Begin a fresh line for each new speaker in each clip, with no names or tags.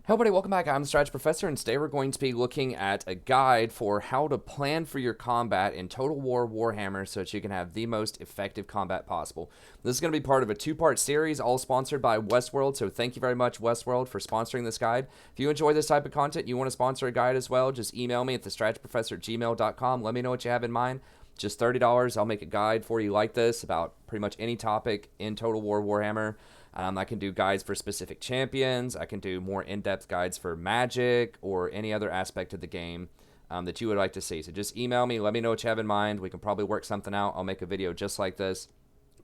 Hey everybody, welcome back. I'm the Strategy Professor, and today we're going to be looking at a guide for how to plan for your combat in Total War Warhammer so that you can have the most effective combat possible. This is going to be part of a two-part series, all sponsored by Westworld, so thank you very much, Westworld, for sponsoring this guide. If you enjoy this type of content, you want to sponsor a guide as well, just email me at thestrategyprofessor@gmail.com. Let me know what you have in mind. Just $30. I'll make a guide for you like this about pretty much any topic in Total War Warhammer. I can do guides for specific champions. I can do more in-depth guides for magic or any other aspect of the game that you would like to see. So just email me. Let me know what you have in mind. We can probably work something out. I'll make a video just like this,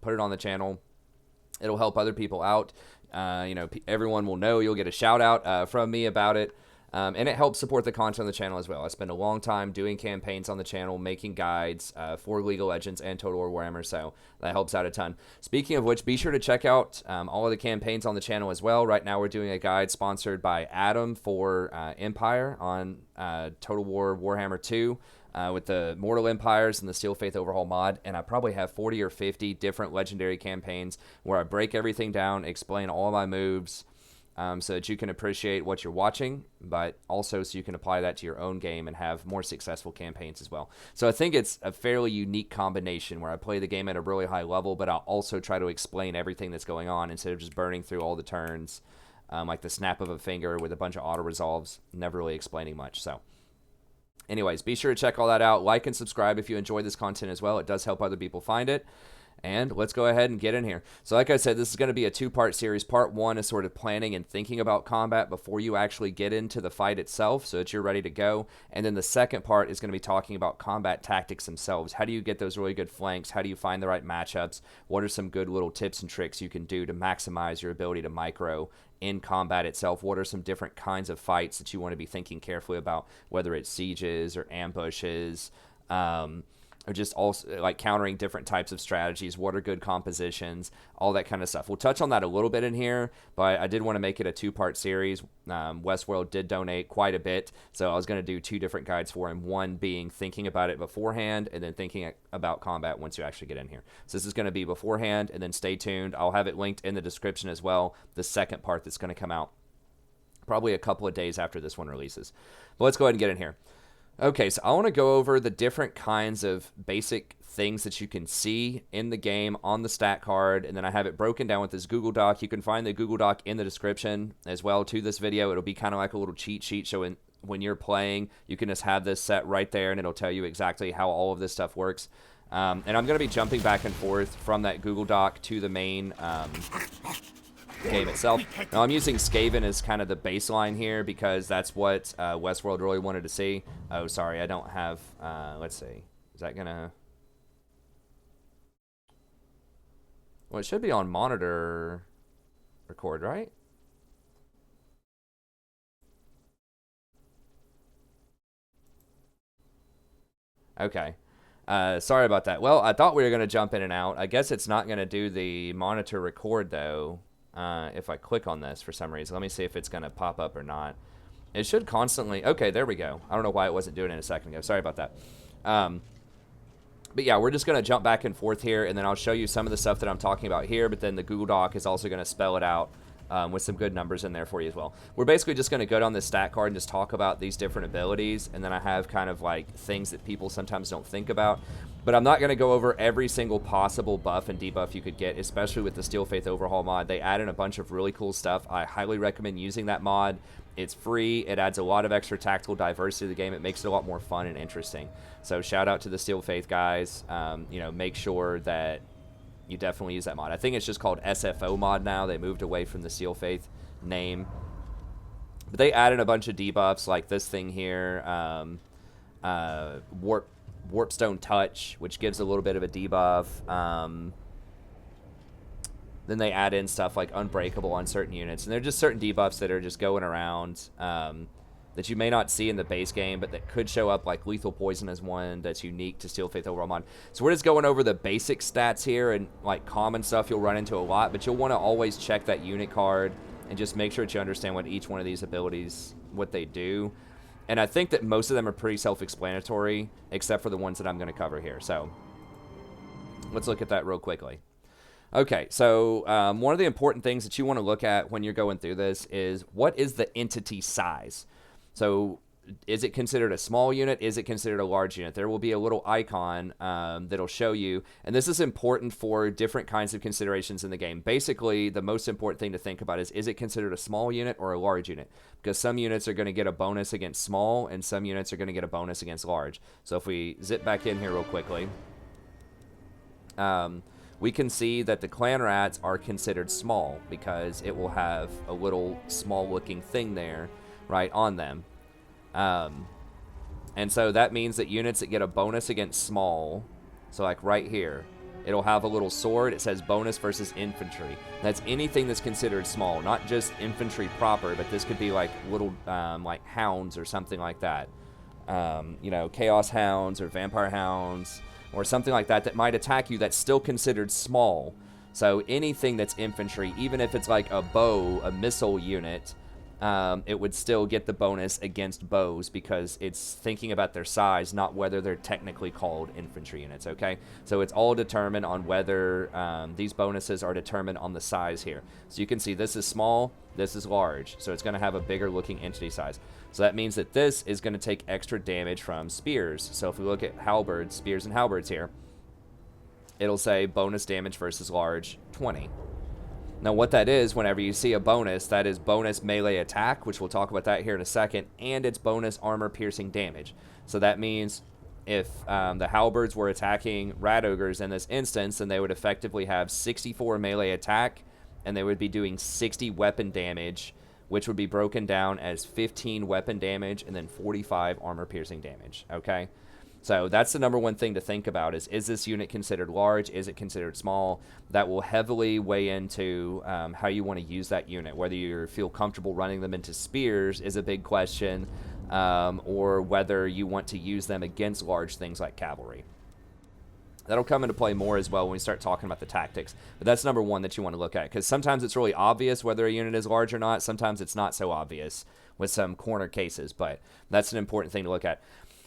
put it on the channel. It'll help other people out. Everyone will know. You'll get a shout out from me about it. And it helps support the content on the channel as well. I spend a long time doing campaigns on the channel, making guides for League of Legends and Total War Warhammer, so that helps out a ton. Speaking of which, be sure to check out all of the campaigns on the channel as well. Right now we're doing a guide sponsored by Adam for Empire on Total War Warhammer 2 with the Mortal Empires and the Steel Faith Overhaul mod, and I probably have 40 or 50 different legendary campaigns where I break everything down, explain all my moves, so that you can appreciate what you're watching, but also so you can apply that to your own game and have more successful campaigns as well. So I think it's a fairly unique combination where I play the game at a really high level, but I'll also try to explain everything that's going on instead of just burning through all the turns like the snap of a finger with a bunch of auto-resolves, never really explaining much. So anyways, be sure to check all that out. Like and subscribe if you enjoy this content as well. It does help other people find it. And let's go ahead and get in here. So like I said, this is going to be a two-part series. Part one is sort of planning and thinking about combat before you actually get into the fight itself so that you're ready to go. And then the second part is going to be talking about combat tactics themselves. How do you get those really good flanks? How do you find the right matchups? What are some good little tips and tricks you can do to maximize your ability to micro in combat itself? What are some different kinds of fights that you want to be thinking carefully about, whether it's sieges or ambushes, or just also like countering different types of strategies? What are good compositions? All that kind of stuff. We'll touch on that a little bit in here, but I did want to make it a two-part series. Westworld did donate quite a bit, so I was going to do two different guides for him, one being thinking about it beforehand and then thinking about combat once you actually get in here. So this is going to be beforehand, and then stay tuned. I'll have it linked in the description as well, the second part that's going to come out probably a couple of days after this one releases. But let's go ahead and get in here. Okay, so I want to go over the different kinds of basic things that you can see in the game on the stat card, and then I have it broken down with this Google Doc. You can find the Google Doc in the description as well to this video. It'll be kind of like a little cheat sheet, so when you're playing, you can just have this set right there, and it'll tell you exactly how all of this stuff works. And I'm going to be jumping back and forth from that Google Doc to the main game itself. Now I'm using Skaven as kind of the baseline here because that's what Westworld really wanted to see. Oh, sorry, I don't have, let's see, is that gonna, well, it should be on monitor record, right? Okay. Sorry about that. Well, I thought we were going to jump in and out. I guess it's not going to do the monitor record, though. If I click on this for some reason. Let me see if it's going to pop up or not. It should constantly... Okay, there we go. I don't know why it wasn't doing it a second ago. Sorry about that. But yeah, we're just going to jump back and forth here, and then I'll show you some of the stuff that I'm talking about here, but then the Google Doc is also going to spell it out with some good numbers in there for you as well. We're basically just going to go down this stat card and just talk about these different abilities, and then I have kind of like things that people sometimes don't think about. But I'm not going to go over every single possible buff and debuff you could get, especially with the Steel Faith Overhaul mod. They add in a bunch of really cool stuff. I highly recommend using that mod. It's free. It adds a lot of extra tactical diversity to the game. It makes it a lot more fun and interesting. So shout out to the Steel Faith guys. Make sure that you definitely use that mod. I think it's just called SFO mod now. They moved away from the Steel Faith name. But they added a bunch of debuffs like this thing here. Warpstone Touch, which gives a little bit of a debuff. Then they add in stuff like Unbreakable on certain units. And they're just certain debuffs that are just going around that you may not see in the base game, but that could show up, like Lethal Poison is one that's unique to Steel Faith Overhaul mod. So we're just going over the basic stats here, and like common stuff you'll run into a lot, but you'll want to always check that unit card and just make sure that you understand what each one of these abilities, what they do. And I think that most of them are pretty self-explanatory, except for the ones that I'm going to cover here. So let's look at that real quickly. Okay, so one of the important things that you want to look at when you're going through this is what is the entity size? So is it considered a small unit? Is it considered a large unit? There will be a little icon that'll show you, and this is important for different kinds of considerations in the game. Basically, the most important thing to think about is it considered a small unit or a large unit? Because some units are going to get a bonus against small, and some units are going to get a bonus against large. So if we zip back in here real quickly, we can see that the clan rats are considered small because it will have a little small looking thing there right on them. And so that means that units that get a bonus against small, so like right here, it'll have a little sword. It says bonus versus infantry. That's anything that's considered small, not just infantry proper, but this could be like little like hounds or something like that. You know, chaos hounds or vampire hounds or something like that that might attack you that's still considered small. So anything that's infantry, even if it's like a bow, a missile unit, it would still get the bonus against bows because it's thinking about their size, not whether they're technically called infantry units, okay? So it's all determined on whether these bonuses are determined on the size here. So you can see this is small, this is large, so it's going to have a bigger looking entity size. So that means that this is going to take extra damage from spears. So if we look at halberds, spears and halberds here, it'll say bonus damage versus large 20. Now what that is, whenever you see a bonus, that is bonus melee attack, which we'll talk about that here in a second, and it's bonus armor piercing damage. So that means if the halberds were attacking rat ogres in this instance, then they would effectively have 64 melee attack, and they would be doing 60 weapon damage, which would be broken down as 15 weapon damage and then 45 armor piercing damage, okay? So that's the number one thing to think about is this unit considered large? Is it considered small? That will heavily weigh into how you want to use that unit. Whether you feel comfortable running them into spears is a big question, or whether you want to use them against large things like cavalry. That'll come into play more as well when we start talking about the tactics. But that's number one that you want to look at, because sometimes it's really obvious whether a unit is large or not. Sometimes it's not so obvious with some corner cases, but that's an important thing to look at.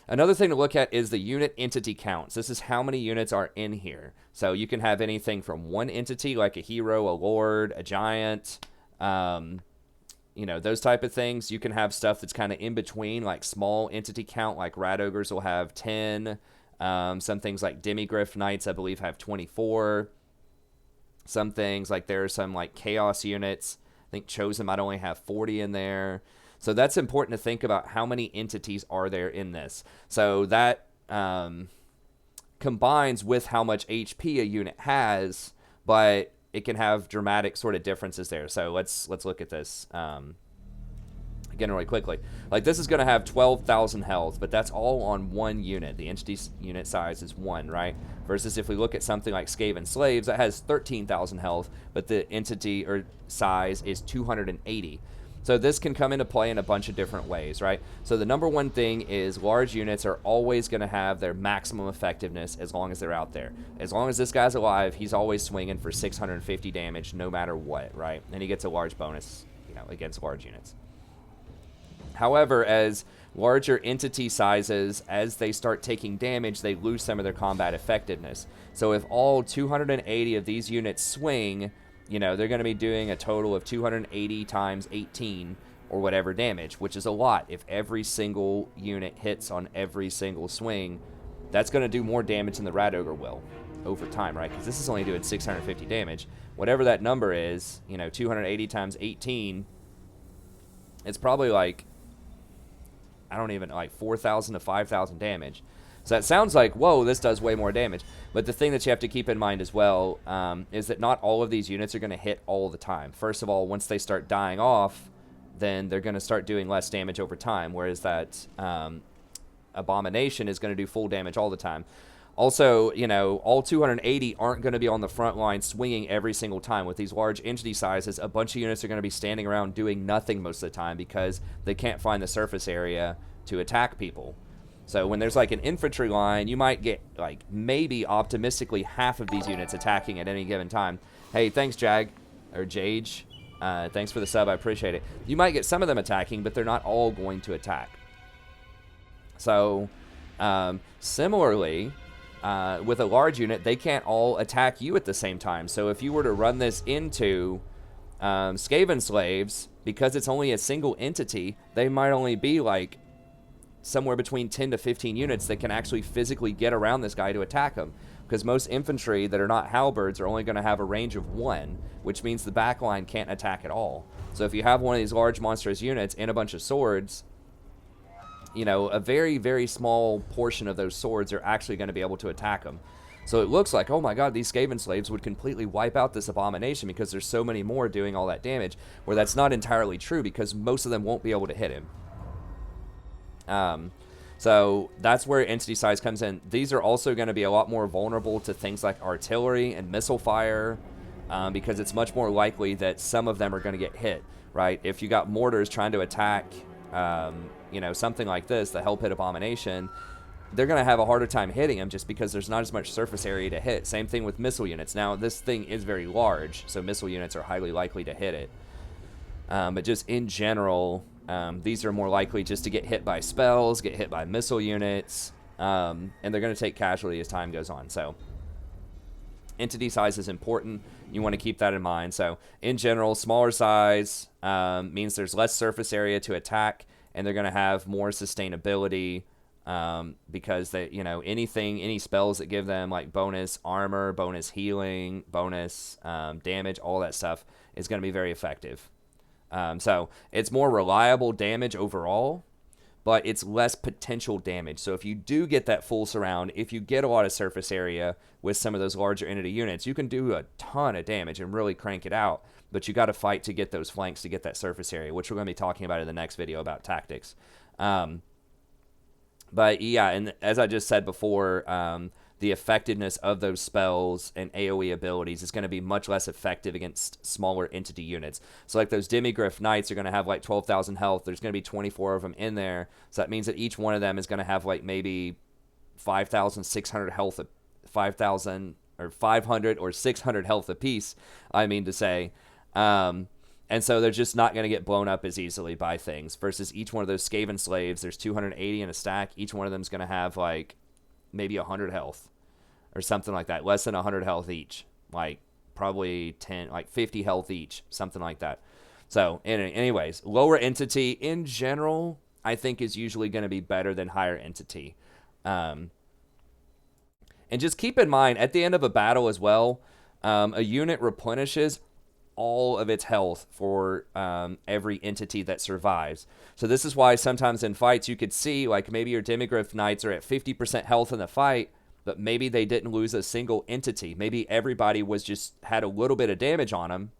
Another thing to look at is the unit entity counts. This is how many units are in here. So you can have anything from one entity, like a hero, a lord, a giant, you know, those type of things. You can have stuff that's kind of in between, like small entity count, like rat ogres will have 10. Some things like demigryph knights, I believe, have 24. Some things like there are some like chaos units. I think chosen might only have 40 in there. So that's important to think about how many entities are there in this. So that combines with how much HP a unit has, but it can have dramatic sort of differences there. So let's look at this again really quickly. Like this is going to have 12,000 health, but that's all on one unit. The entity unit size is 1, right? Versus if we look at something like Skaven Slaves, that has 13,000 health, but the entity or size is 280. So this can come into play in a bunch of different ways, right? So the number one thing is large units are always going to have their maximum effectiveness as long as they're out there. As long as this guy's alive, he's always swinging for 650 damage no matter what, right? And he gets a large bonus, you know, against large units. However, as larger entity sizes, as they start taking damage, they lose some of their combat effectiveness. So if all 280 of these units swing, you know, they're going to be doing a total of 280 times 18 or whatever damage, which is a lot. If every single unit hits on every single swing, that's going to do more damage than the rat ogre will over time, right? Because this is only doing 650 damage. Whatever that number is, you know, 280 times 18, it's probably like, I don't even, like 4,000 to 5,000 damage. So that sounds like, whoa, this does way more damage. But the thing that you have to keep in mind as well is that not all of these units are going to hit all the time. First of all, once they start dying off, then they're going to start doing less damage over time, whereas that abomination is going to do full damage all the time. Also, you know, all 280 aren't going to be on the front line swinging every single time. With these large entity sizes, a bunch of units are going to be standing around doing nothing most of the time because they can't find the surface area to attack people. So when there's like an infantry line, you might get like maybe optimistically half of these units attacking at any given time. Hey, thanks Jag, or Jage. Thanks for the sub, I appreciate it. You might get some of them attacking, but they're not all going to attack. So similarly, with a large unit, they can't all attack you at the same time. So if you were to run this into Skaven slaves, because it's only a single entity, they might only be like somewhere between 10 to 15 units that can actually physically get around this guy to attack him. Because most infantry that are not halberds are only going to have a range of 1, which means the back line can't attack at all. So if you have one of these large monstrous units and a bunch of swords, you know, a very, very small portion of those swords are actually going to be able to attack them. So it looks like, oh my god, these Skaven slaves would completely wipe out this abomination because there's so many more doing all that damage, where that's not entirely true because most of them won't be able to hit him. So that's where entity size comes in. These are also going to be a lot more vulnerable to things like artillery and missile fire, because it's much more likely that some of them are going to get hit, right? If you got mortars trying to attack, you know, something like this, the Hell Pit Abomination, they're going to have a harder time hitting them just because there's not as much surface area to hit. Same thing with missile units. Now, this thing is very large, so missile units are highly likely to hit it. But just in general, these are more likely just to get hit by spells, get hit by missile units, and they're going to take casualty as time goes on. So entity size is important. You want to keep that in mind. So in general, smaller size means there's less surface area to attack, and they're going to have more sustainability, because they, you know, any spells that give them like bonus armor, bonus healing, bonus damage, all that stuff is going to be very effective. So it's more reliable damage overall, but it's less potential damage. So if you do get that full surround, if you get a lot of surface area with some of those larger entity units, you can do a ton of damage and really crank it out. But you got to fight to get those flanks, to get that surface area, which we're going to be talking about in the next video about tactics. But yeah, and as I just said before, the effectiveness of those spells and AoE abilities is going to be much less effective against smaller entity units. So like those Demigryph Knights are going to have like 12,000 health. There's going to be 24 of them in there. So that means that each one of them is going to have like maybe 5,600 health, 5,000 or 500 or 600 health apiece, I mean to say. And so they're just not going to get blown up as easily by things. Versus each one of those Skaven slaves, there's 280 in a stack. Each one of them is going to have like maybe 100 health or something like that. Less than 100 health each. Like probably 10, like 50 health each. Something like that. So anyways, lower entity in general, I think is usually going to be better than higher entity. And just keep in mind, at the end of a battle as well, a unit replenishes all of its health for every entity that survives. So this is why sometimes in fights you could see like maybe your Demigryph Knights are at 50% health in the fight, but maybe they didn't lose a single entity. Maybe everybody was just had a little bit of damage on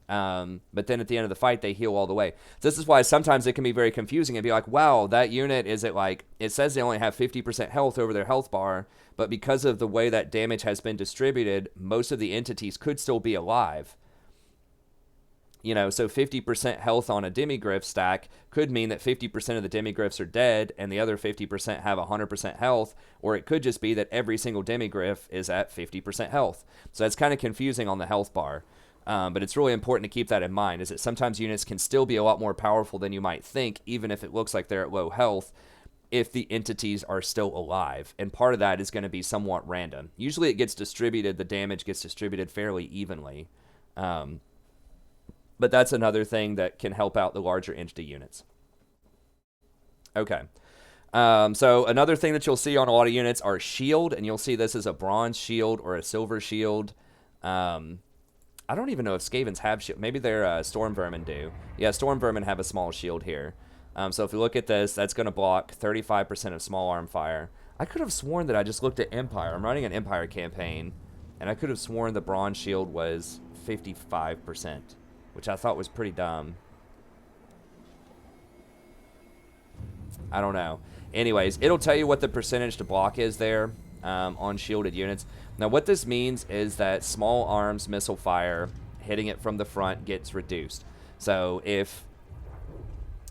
them, but then at the end of the fight they heal all the way. So this is why sometimes it can be very confusing and be like, wow, that unit is at like, it says they only have 50% health over their health bar, but because of the way that damage has been distributed, most of the entities could still be alive. You know, so 50% health on a Demigryph stack could mean that 50% of the Demigryphs are dead and the other 50% have 100% health, or it could just be that every single Demigryph is at 50% health. So that's kind of confusing on the health bar. But it's really important to keep that in mind, is that sometimes units can still be a lot more powerful than you might think, even if it looks like they're at low health, if the entities are still alive. And part of that is going to be somewhat random. Usually it gets distributed, the damage gets distributed fairly evenly. But that's another thing that can help out the larger entity units. Okay. So another thing that you'll see on a lot of units are shield, and you'll see this as a bronze shield or a silver shield. I don't even know if Skavens have shield. Maybe their Storm Vermin do. Yeah, Storm Vermin have a small shield here. So if you look at this, that's going to block 35% of small arm fire. I could have sworn that I just looked at Empire. I'm running an Empire campaign, and I could have sworn the bronze shield was 55%. Which I thought was pretty dumb. I don't know. Anyways, it'll tell you what the percentage to block is there on shielded units. Now, what this means is that small arms missile fire hitting it from the front gets reduced. So if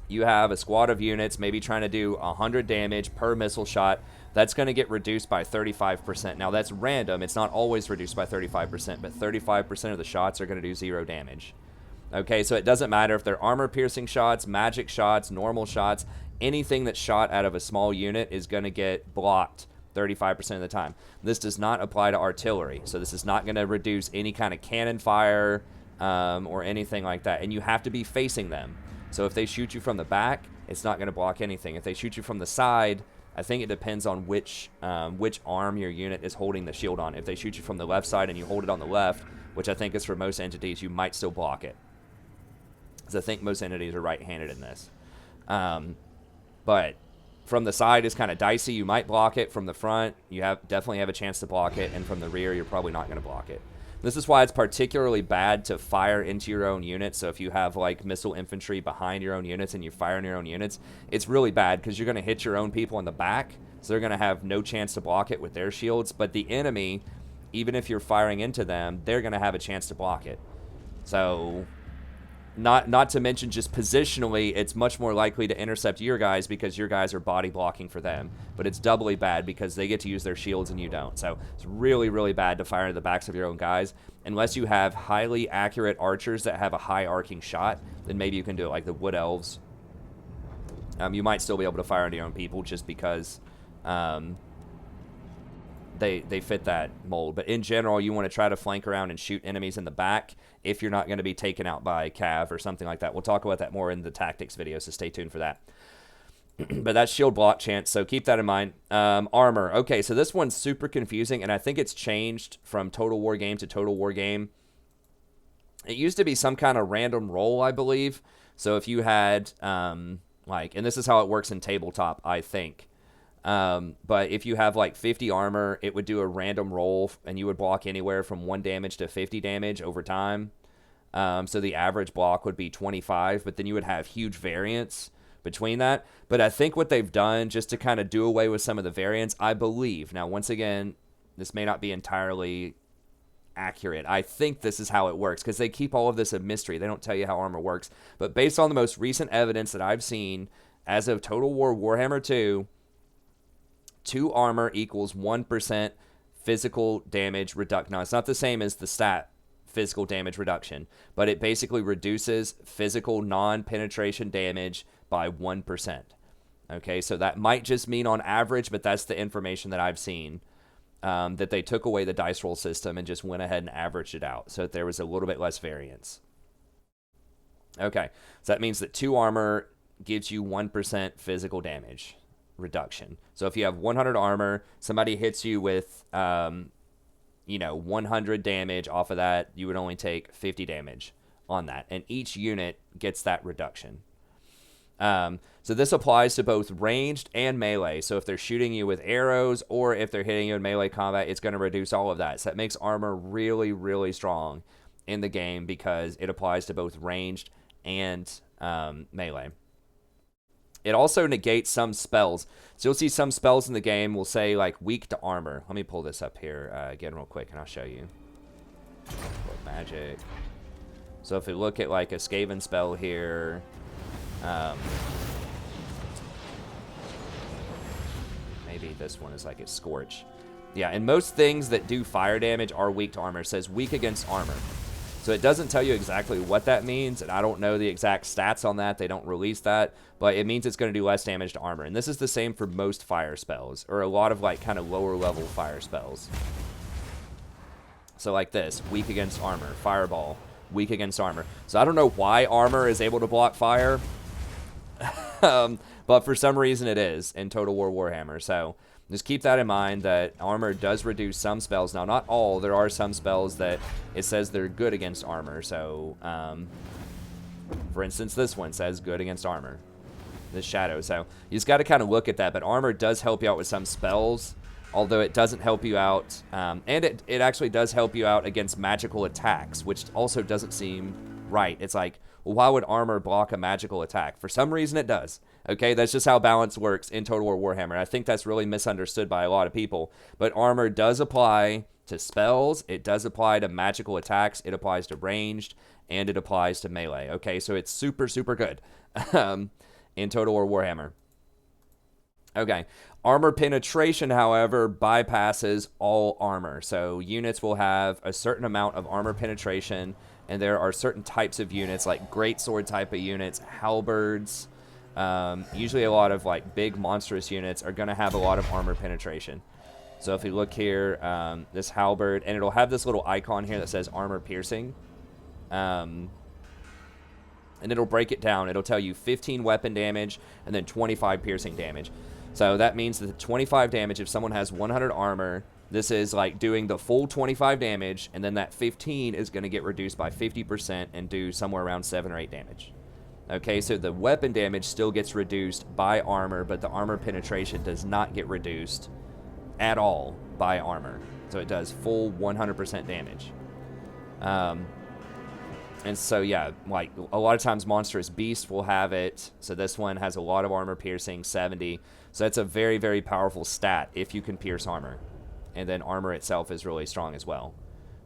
you have a squad of units maybe trying to do 100 damage per missile shot, that's going to get reduced by 35%. Now, that's random. It's not always reduced by 35%, but 35% of the shots are going to do 0 damage. Okay, so it doesn't matter if they're armor-piercing shots, magic shots, normal shots, anything that's shot out of a small unit is going to get blocked 35% of the time. This does not apply to artillery, so this is not going to reduce any kind of cannon fire or anything like that. And you have to be facing them. So if they shoot you from the back, it's not going to block anything. If they shoot you from the side, I think it depends on which arm your unit is holding the shield on. If they shoot you from the left side and you hold it on the left, which I think is for most entities, you might still block it. Because I think most entities are right-handed in this. But from the side is kind of dicey. You might block it. From the front, you definitely have a chance to block it. And from the rear, you're probably not going to block it. This is why it's particularly bad to fire into your own units. So if you have like missile infantry behind your own units and you fire in your own units, it's really bad because you're going to hit your own people in the back. So they're going to have no chance to block it with their shields. But the enemy, even if you're firing into them, they're going to have a chance to block it. So not to mention just positionally, it's much more likely to intercept your guys because your guys are body blocking for them. But it's doubly bad because they get to use their shields and you don't. So it's really, really bad to fire into the backs of your own guys. Unless you have highly accurate archers that have a high arcing shot, then maybe you can do it like the Wood Elves. You might still be able to fire into your own people just because they fit that mold. But in general, you want to try to flank around and shoot enemies in the back if you're not going to be taken out by cav or something like that. We'll talk about that more in the tactics video, so stay tuned for that. But that's shield block chance, so keep that in mind. Armor. Okay, so this one's super confusing, and I think it's changed from Total War Game to Total War Game. It used to be some kind of random roll, I believe. So if you had, and this is how it works in tabletop, I think. But if you have like 50 armor, it would do a random roll, and you would block anywhere from 1 damage to 50 damage over time. So the average block would be 25, but then you would have huge variance between that. But I think what they've done, just to kind of do away with some of the variance, I believe, now once again, this may not be entirely accurate. I think this is how it works, because they keep all of this a mystery. They don't tell you how armor works. But based on the most recent evidence that I've seen, as of Total War Warhammer 2, 2 armor equals 1% physical damage reduction. Now, it's not the same as the stat physical damage reduction, but it basically reduces physical non-penetration damage by 1%. Okay, so that might just mean on average, but that's the information that I've seen, that they took away the dice roll system and just went ahead and averaged it out so that there was a little bit less variance. Okay, so that means that 2 armor gives you 1% physical damage reduction. So if you have 100 armor, somebody hits you with 100 damage off of that, you would only take 50 damage on that, and each unit gets that reduction. So this applies to both ranged and melee. So if they're shooting you with arrows or if they're hitting you in melee combat, it's going to reduce all of that. So that makes armor really, really strong in the game because it applies to both ranged and melee. It also negates some spells. So you'll see some spells in the game will say like weak to armor. Let me pull this up here again real quick and I'll show you. Magic. So if we look at like a Skaven spell here, maybe this one is like a Scorch. Yeah, and most things that do fire damage are weak to armor. It says weak against armor. So it doesn't tell you exactly what that means, and I don't know the exact stats on that. They don't release that, but it means it's going to do less damage to armor. And this is the same for most fire spells, or a lot of like kind of lower level fire spells. So like this, weak against armor, fireball, weak against armor. So I don't know why armor is able to block fire, but for some reason it is in Total War Warhammer. So just keep that in mind, that armor does reduce some spells. Now, not all. There are some spells that it says they're good against armor. So, for instance, this one says good against armor. This shadow. So you just got to kind of look at that. But armor does help you out with some spells, although it doesn't help you out. And it actually does help you out against magical attacks, which also doesn't seem right. It's like, well, why would armor block a magical attack? For some reason it does. Okay, that's just how balance works in Total War Warhammer. I think that's really misunderstood by a lot of people. But armor does apply to spells, it does apply to magical attacks, it applies to ranged, and it applies to melee. Okay, so it's super, super good in Total War Warhammer. Okay, armor penetration, however, bypasses all armor. So units will have a certain amount of armor penetration, and there are certain types of units, like greatsword type of units, halberds. Usually a lot of like big monstrous units are going to have a lot of armor penetration. So if you look here, this halberd, and it'll have this little icon here that says armor piercing. And it'll break it down. It'll tell you 15 weapon damage and then 25 piercing damage. So that means that the 25 damage, if someone has 100 armor, this is like doing the full 25 damage, and then that 15 is going to get reduced by 50% and do somewhere around 7 or 8 damage. Okay, so the weapon damage still gets reduced by armor, but the armor penetration does not get reduced at all by armor. So it does full 100% damage. And so, yeah, like a lot of times Monstrous Beast will have it. So this one has a lot of armor piercing, 70. So that's a very, very powerful stat if you can pierce armor. And then armor itself is really strong as well.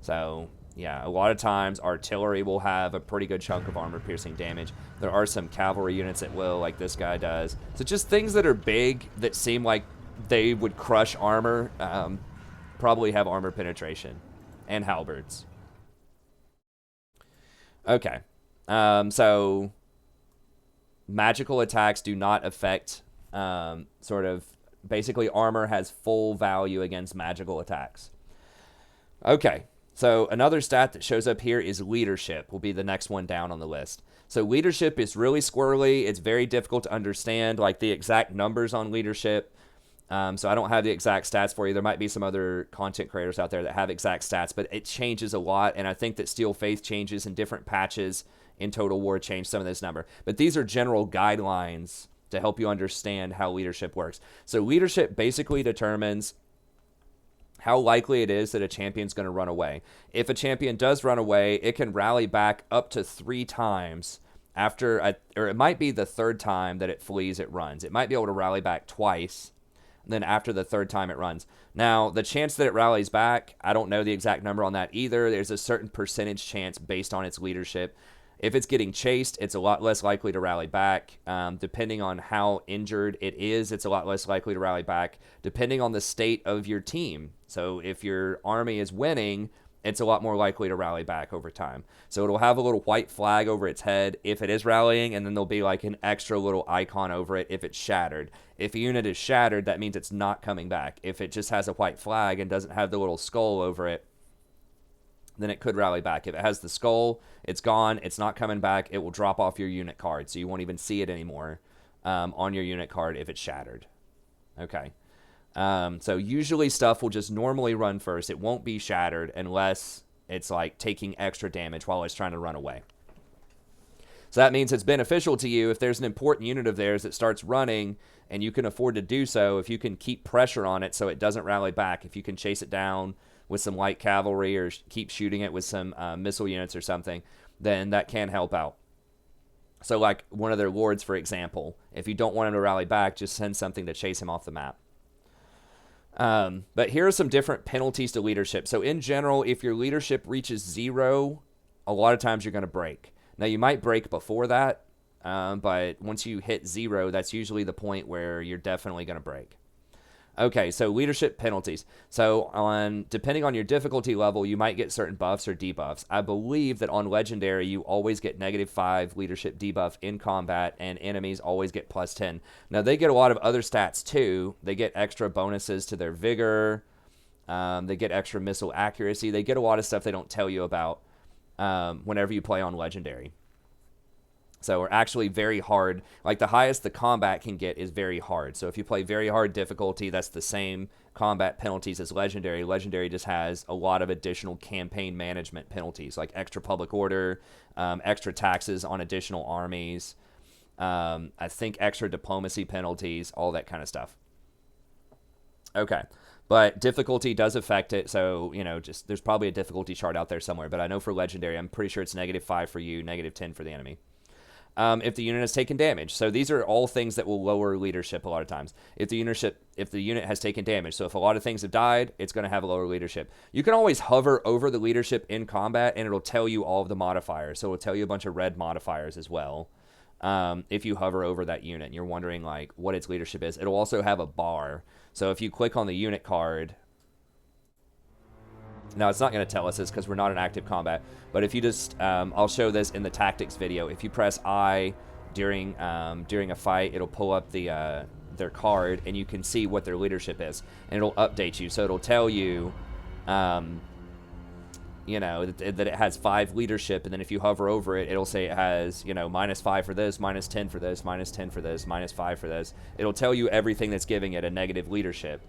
So, yeah, a lot of times artillery will have a pretty good chunk of armor piercing damage. There are some cavalry units that will, like this guy does. So just things that are big that seem like they would crush armor probably have armor penetration. And halberds. Okay, so magical attacks do not affect basically armor has full value against magical attacks. Okay, so another stat that shows up here is leadership, will be the next one down on the list. So leadership is really squirrely. It's very difficult to understand, like the exact numbers on leadership. So I don't have the exact stats for you. There might be some other content creators out there that have exact stats, but it changes a lot. And I think that Steel Faith changes in different patches in Total War change some of this number. But these are general guidelines to help you understand how leadership works. So leadership basically determines how likely it is that a champion's going to run away. If a champion does run away, it can rally back up to 3 times after, or it might be the 3rd time that it flees, it runs. It might be able to rally back twice. Then after the 3rd time it runs. Now, the chance that it rallies back, I don't know the exact number on that either. There's a certain percentage chance based on its leadership. If it's getting chased, it's a lot less likely to rally back. Depending on how injured it is, it's a lot less likely to rally back. Depending on the state of your team. So if your army is winning, it's a lot more likely to rally back over time. So it'll have a little white flag over its head if it is rallying, and then there'll be like an extra little icon over it if it's shattered. If a unit is shattered, that means it's not coming back. If it just has a white flag and doesn't have the little skull over it, then it could rally back. If it has the skull, it's gone, it's not coming back, it will drop off your unit card, so you won't even see it anymore on your unit card if it's shattered. Okay. So usually stuff will just normally run first. It won't be shattered unless it's like taking extra damage while it's trying to run away. So that means it's beneficial to you if there's an important unit of theirs that starts running and you can afford to do so, if you can keep pressure on it so it doesn't rally back, if you can chase it down with some light cavalry or keep shooting it with some missile units or something, then that can help out. So like one of their lords, for example, if you don't want him to rally back, just send something to chase him off the map. But here are some different penalties to leadership. So in general, if your leadership reaches 0, a lot of times you're going to break. Now you might break before that, but once you hit 0, that's usually the point where you're definitely going to break. Okay, so leadership penalties. So depending on your difficulty level, you might get certain buffs or debuffs. I believe that on Legendary, you always get -5 leadership debuff in combat, and enemies always get +10. Now, they get a lot of other stats, too. They get extra bonuses to their vigor. They get extra missile accuracy. They get a lot of stuff they don't tell you about whenever you play on Legendary. So we're actually very hard. Like the highest the combat can get is very hard. So if you play very hard difficulty, that's the same combat penalties as Legendary. Legendary just has a lot of additional campaign management penalties, like extra public order, extra taxes on additional armies, I think extra diplomacy penalties, all that kind of stuff. Okay. But difficulty does affect it, so, you know, just there's probably a difficulty chart out there somewhere. But I know for Legendary, I'm pretty sure it's -5 for you, -10 for the enemy. If the unit has taken damage. So these are all things that will lower leadership a lot of times. If the unit has taken damage. So if a lot of things have died, it's going to have a lower leadership. You can always hover over the leadership in combat, and it'll tell you all of the modifiers. So it'll tell you a bunch of red modifiers as well. If you hover over that unit and you're wondering like what its leadership is. It'll also have a bar. So if you click on the unit card... Now, it's not going to tell us this because we're not in active combat. But if you just, I'll show this in the tactics video. If you press I during a fight, it'll pull up the their card, and you can see what their leadership is, and it'll update you. So it'll tell you, you know, that it has 5 leadership, and then if you hover over it, it'll say it has, you know, -5 for this, -10 for this, -10 for this, -5 for this. It'll tell you everything that's giving it a negative leadership.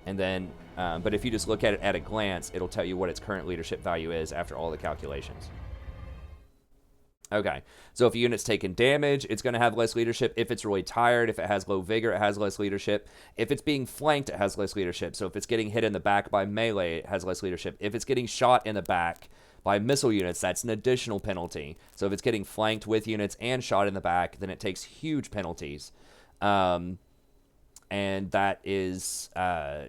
And then, but if you just look at it at a glance, it'll tell you what its current leadership value is after all the calculations. Okay, so if a unit's taking damage, it's going to have less leadership. If it's really tired, if it has low vigor, it has less leadership. If it's being flanked, it has less leadership. So if it's getting hit in the back by melee, it has less leadership. If it's getting shot in the back by missile units, that's an additional penalty. So if it's getting flanked with units and shot in the back, then it takes huge penalties. And that is,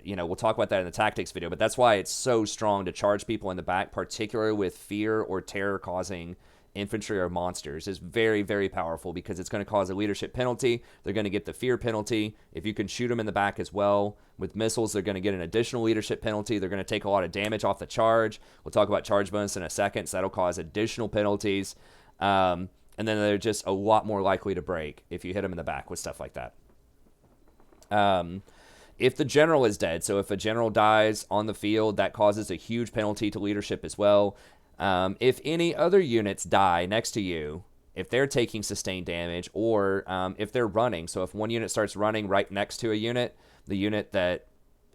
you know, we'll talk about that in the tactics video, but that's why it's so strong to charge people in the back, particularly with fear or terror-causing infantry or monsters. Is very, very powerful because it's going to cause a leadership penalty. They're going to get the fear penalty. If you can shoot them in the back as well with missiles, they're going to get an additional leadership penalty. They're going to take a lot of damage off the charge. We'll talk about charge bonus in a second, so that'll cause additional penalties. And then they're just a lot more likely to break if you hit them in the back with stuff like that. If the general is dead, so if a general dies on the field, that causes a huge penalty to leadership as well. If any other units die next to you, if they're taking sustained damage, or if they're running, so if one unit starts running right next to a unit, the unit that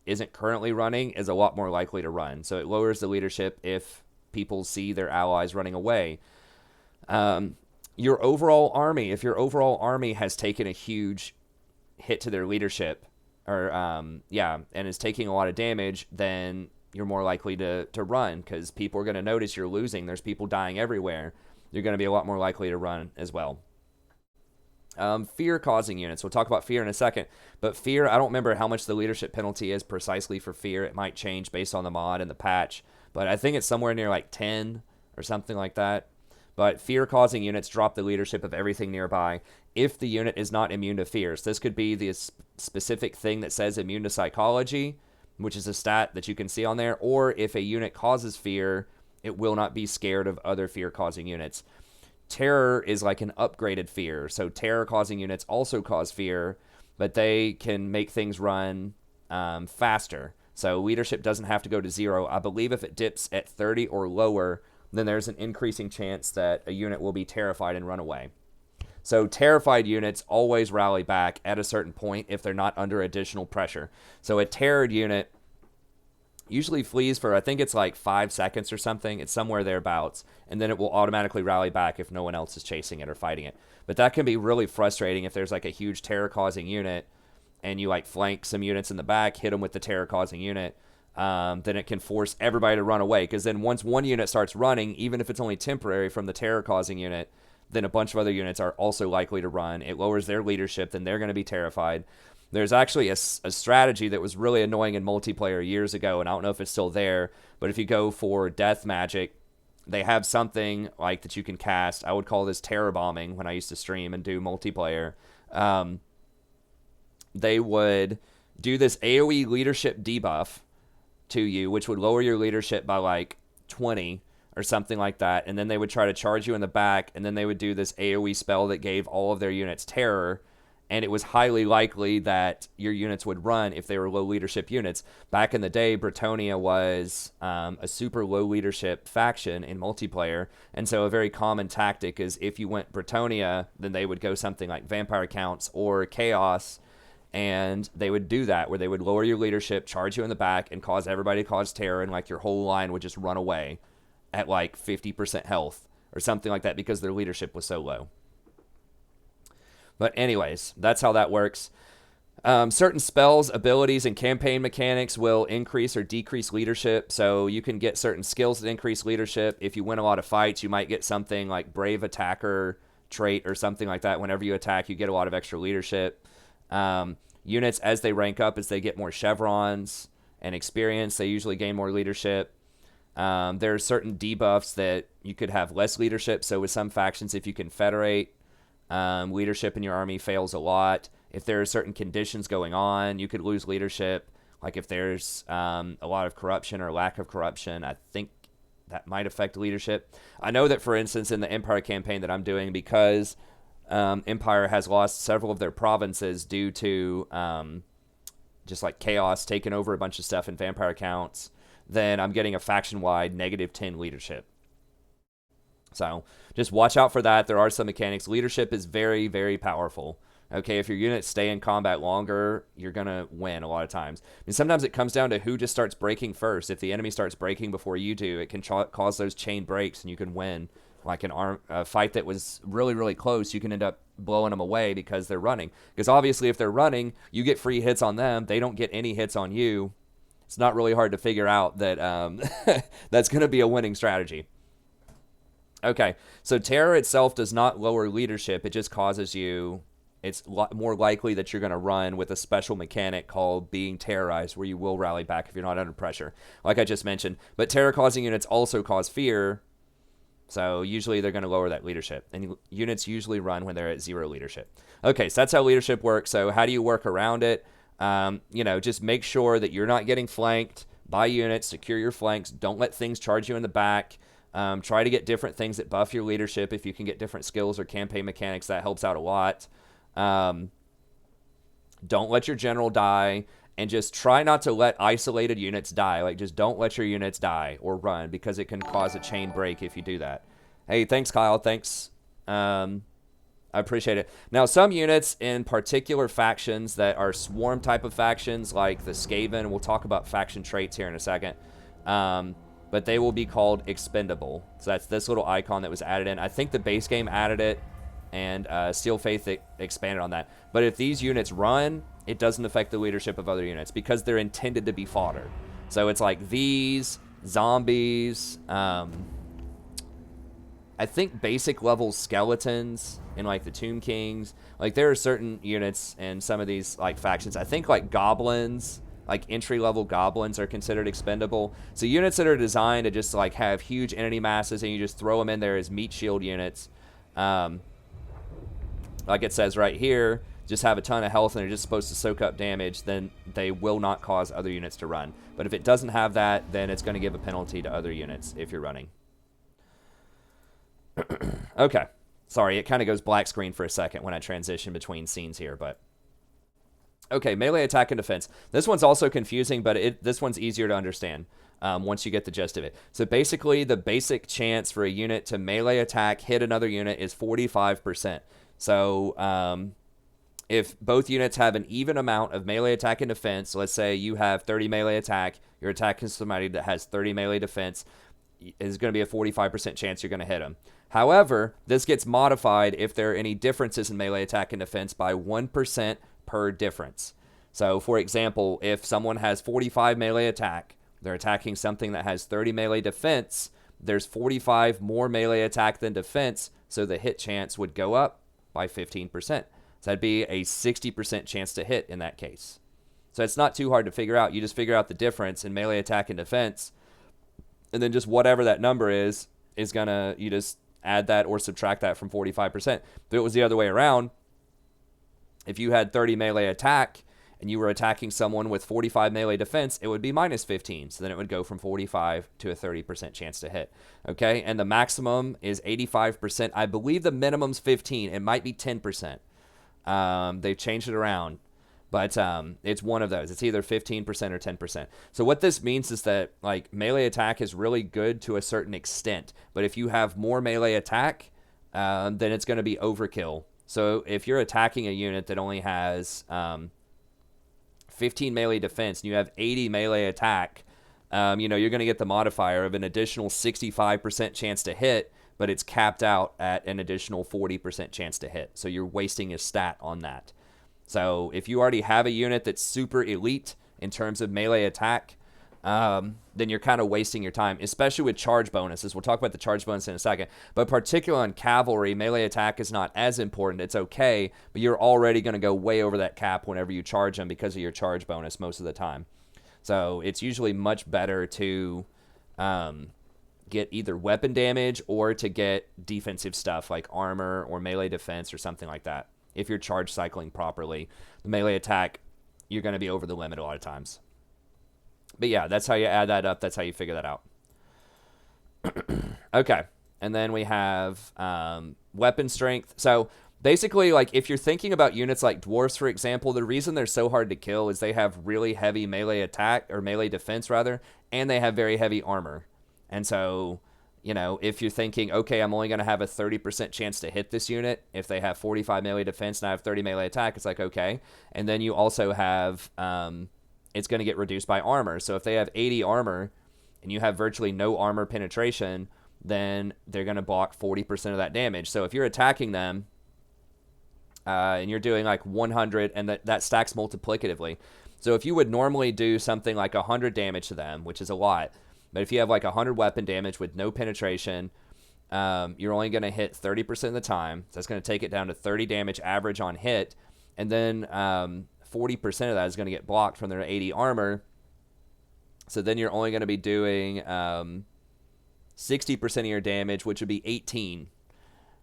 isn't currently running is a lot more likely to run. So it lowers the leadership if people see their allies running away. Your overall army, if your overall army has taken a huge hit to their leadership, or and is taking a lot of damage, then you're more likely to run, because people are going to notice you're losing. There's people dying everywhere. You're going to be a lot more likely to run as well. Fear-causing units. We'll talk about fear in a second. But fear, I don't remember how much the leadership penalty is precisely for fear. It might change based on the mod and the patch. But I think it's somewhere near like 10 or something like that. But fear-causing units drop the leadership of everything nearby if the unit is not immune to fears. This could be the specific thing that says immune to psychology, which is a stat that you can see on there, or if a unit causes fear, it will not be scared of other fear-causing units. Terror is like an upgraded fear, so terror-causing units also cause fear, but they can make things run faster. So leadership doesn't have to go to 0. I believe if it dips at 30 or lower, then there's an increasing chance that a unit will be terrified and run away. So terrified units always rally back at a certain point if they're not under additional pressure. So a terrored unit usually flees for, I think it's like 5 seconds or something. It's somewhere thereabouts. And then it will automatically rally back if no one else is chasing it or fighting it. But that can be really frustrating if there's like a huge terror-causing unit and you like flank some units in the back, hit them with the terror-causing unit. Then it can force everybody to run away. Because then once one unit starts running, even if it's only temporary from the terror-causing unit, then a bunch of other units are also likely to run. It lowers their leadership, then they're going to be terrified. There's actually a strategy that was really annoying in multiplayer years ago, and I don't know if it's still there, but if you go for death magic, they have something like that you can cast. I would call this terror bombing when I used to stream and do multiplayer. They would do this AoE leadership debuff to you, which would lower your leadership by like 20 or something like that, and then they would try to charge you in the back, and then they would do this AoE spell that gave all of their units terror, and it was highly likely that your units would run if they were low leadership units. Back in the day, Bretonia was a super low leadership faction in multiplayer, and so a very common tactic is if you went Bretonia, then they would go something like Vampire Counts or Chaos, and they would do that, where they would lower your leadership, charge you in the back, and cause everybody to cause terror, and like your whole line would just run away at like 50% health or something like that because their leadership was so low. But anyways, that's how that works. Certain spells, abilities, and campaign mechanics will increase or decrease leadership. So you can get certain skills that increase leadership. If you win a lot of fights, you might get something like Brave Attacker trait or something like that. Whenever you attack, you get a lot of extra leadership. Units, as they rank up, as they get more chevrons and experience, they usually gain more leadership. There are certain debuffs that you could have less leadership. So with some factions, if you confederate, leadership in your army fails a lot. If there are certain conditions going on, you could lose leadership. Like if there's a lot of corruption or lack of corruption, I think that might affect leadership. I know that, for instance, in the Empire campaign that I'm doing, because Empire has lost several of their provinces due to just like chaos taking over a bunch of stuff in vampire counts, then I'm getting a faction-wide -10 leadership. So just watch out for that. There are some mechanics. Leadership is very, very powerful. Okay, if your units stay in combat longer, you're going to win a lot of times. I mean, sometimes it comes down to who just starts breaking first. If the enemy starts breaking before you do, it can cause those chain breaks, and you can win. Like a fight that was really, really close, you can end up blowing them away because they're running. Because obviously, if they're running, you get free hits on them. They don't get any hits on you. It's not really hard to figure out that that's going to be a winning strategy. Okay, so terror itself does not lower leadership. It just causes you... It's more likely that you're going to run with a special mechanic called being terrorized, where you will rally back if you're not under pressure, like I just mentioned. But terror-causing units also cause fear, so usually they're going to lower that leadership. And units usually run when they're at 0 leadership. Okay, so that's how leadership works. So how do you work around it? Just make sure that you're not getting flanked by units. Secure your flanks. Don't let things charge you in the back. Try to get different things that buff your leadership. If you can get different skills or campaign mechanics, that helps out a lot. Don't let your general die, and just try not to let isolated units die. Like, just don't let your units die or run, because it can cause a chain break if you do that. Hey, thanks, Kyle. Thanks. I appreciate it. Now, some units in particular factions that are swarm type of factions, like the Skaven, we'll talk about faction traits here in a second, but they will be called expendable. So that's this little icon that was added in. I think the base game added it, and Steel Faith expanded on that. But if these units run, it doesn't affect the leadership of other units because they're intended to be fodder. So it's like these, zombies, I think basic level skeletons in like the Tomb Kings. Like there are certain units in some of these like factions. I think like goblins, like entry-level goblins are considered expendable. So units that are designed to just like have huge entity masses and you just throw them in there as meat shield units. Like it says right here, just have a ton of health and they're just supposed to soak up damage, then they will not cause other units to run. But if it doesn't have that, then it's going to give a penalty to other units if you're running. Okay. Sorry, it kind of goes black screen for a second when I transition between scenes here, but... Okay, melee attack and defense. This one's also confusing, but this one's easier to understand once you get the gist of it. So basically, the basic chance for a unit to melee attack, hit another unit is 45%. So if both units have an even amount of melee attack and defense, let's say you have 30 melee attack, you're attacking somebody that has 30 melee defense, is going to be a 45% chance you're going to hit them. However, this gets modified if there are any differences in melee attack and defense by 1% per difference. So, for example, if someone has 45 melee attack, they're attacking something that has 30 melee defense, there's 45 more melee attack than defense, so the hit chance would go up by 15%. So that'd be a 60% chance to hit in that case. So it's not too hard to figure out. You just figure out the difference in melee attack and defense, and then just whatever that number is gonna, you just add that or subtract that from 45%. If it was the other way around, if you had 30 melee attack and you were attacking someone with 45 melee defense, it would be minus 15. So then it would go from 45 to a 30% chance to hit. Okay, and the maximum is 85%. I believe the minimum's 15. It might be 10%. They've changed it around, but it's one of those. It's either 15% or 10%. So what this means is that like melee attack is really good to a certain extent, but if you have more melee attack, then it's going to be overkill. So if you're attacking a unit that only has 15 melee defense and you have 80 melee attack, you're going to get the modifier of an additional 65% chance to hit, but it's capped out at an additional 40% chance to hit. So you're wasting a stat on that. So if you already have a unit that's super elite in terms of melee attack, then you're kind of wasting your time, especially with charge bonuses. We'll talk about the charge bonus in a second. But particularly on cavalry, melee attack is not as important. It's okay, but you're already going to go way over that cap whenever you charge them because of your charge bonus most of the time. So it's usually much better to get either weapon damage or to get defensive stuff like armor or melee defense or something like that. If you're charge cycling properly, the melee attack, you're going to be over the limit a lot of times. But yeah, that's how you add that up. That's how you figure that out. Okay. And then we have weapon strength. So Basically, like, if you're thinking about units like dwarves, for example, the reason they're so hard to kill is they have really heavy melee attack, or melee defense, rather, and they have very heavy armor. And so, you know, if you're thinking, okay, I'm only going to have a 30% chance to hit this unit, if they have 45 melee defense and I have 30 melee attack, it's like, okay. And then you also have, it's going to get reduced by armor. So if they have 80 armor, and you have virtually no armor penetration, then they're going to block 40% of that damage. So if you're attacking them, and you're doing like 100, and that stacks multiplicatively. So if you would normally do something like 100 damage to them, which is a lot, but if you have like 100 weapon damage with no penetration, you're only going to hit 30% of the time. So that's going to take it down to 30 damage average on hit, and then 40% of that is going to get blocked from their 80 armor. So then you're only going to be doing 60% of your damage, which would be 18.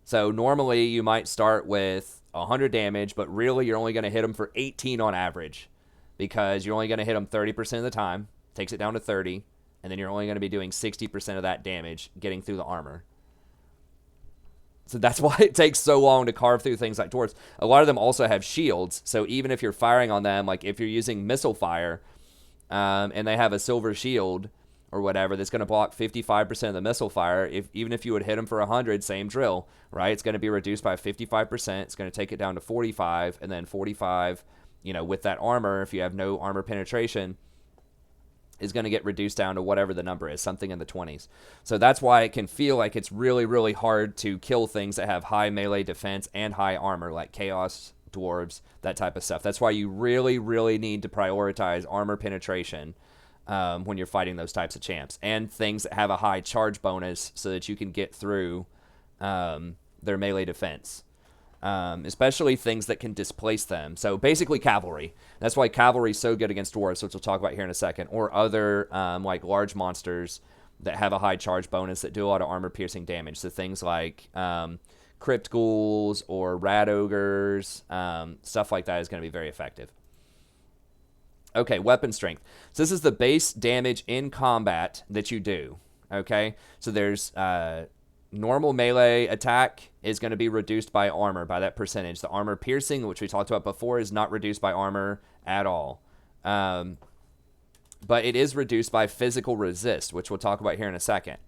So normally you might start with 100 damage, but really you're only going to hit them for 18 on average, because you're only going to hit them 30% of the time, takes it down to 30, and then you're only going to be doing 60% of that damage getting through the armor. So that's why it takes so long to carve through things like dwarves. A lot of them also have shields, so even if you're firing on them, like if you're using missile fire, and they have a silver shield or whatever, that's going to block 55% of the missile fire. Even if you would hit them for 100, same drill, right? It's going to be reduced by 55%. It's going to take it down to 45, and then 45, you know, with that armor, if you have no armor penetration, is going to get reduced down to whatever the number is, something in the 20s. So that's why it can feel like it's really, really hard to kill things that have high melee defense and high armor, like chaos, dwarves, that type of stuff. That's why you really, really need to prioritize armor penetration when you're fighting those types of champs, and things that have a high charge bonus so that you can get through their melee defense, especially things that can displace them. So basically cavalry. That's why cavalry is so good against dwarves, which we'll talk about here in a second, or other like large monsters that have a high charge bonus that do a lot of armor piercing damage. So things like crypt ghouls or rat ogres, stuff like that is going to be very effective. Okay, weapon strength. So this is the base damage in combat that you do, okay? So there's normal melee attack is going to be reduced by armor, by that percentage. The armor piercing, which we talked about before, is not reduced by armor at all. But it is reduced by physical resist, which we'll talk about here in a second.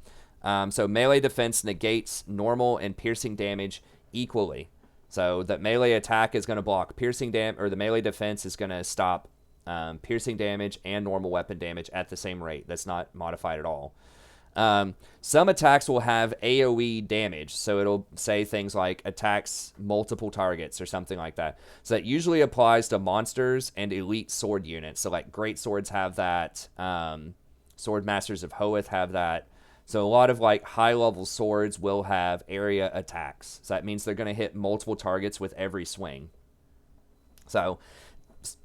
So melee defense negates normal and piercing damage equally. So that melee attack is going to block piercing damage, or the melee defense is going to stop piercing damage and normal weapon damage at the same rate. That's not modified at all. Some attacks will have AoE damage, so it'll say things like attacks multiple targets or something like that. So that usually applies to monsters and elite sword units. So like great swords have that, sword masters of Hoeth have that. So a lot of like high level swords will have area attacks. So that means they're going to hit multiple targets with every swing. So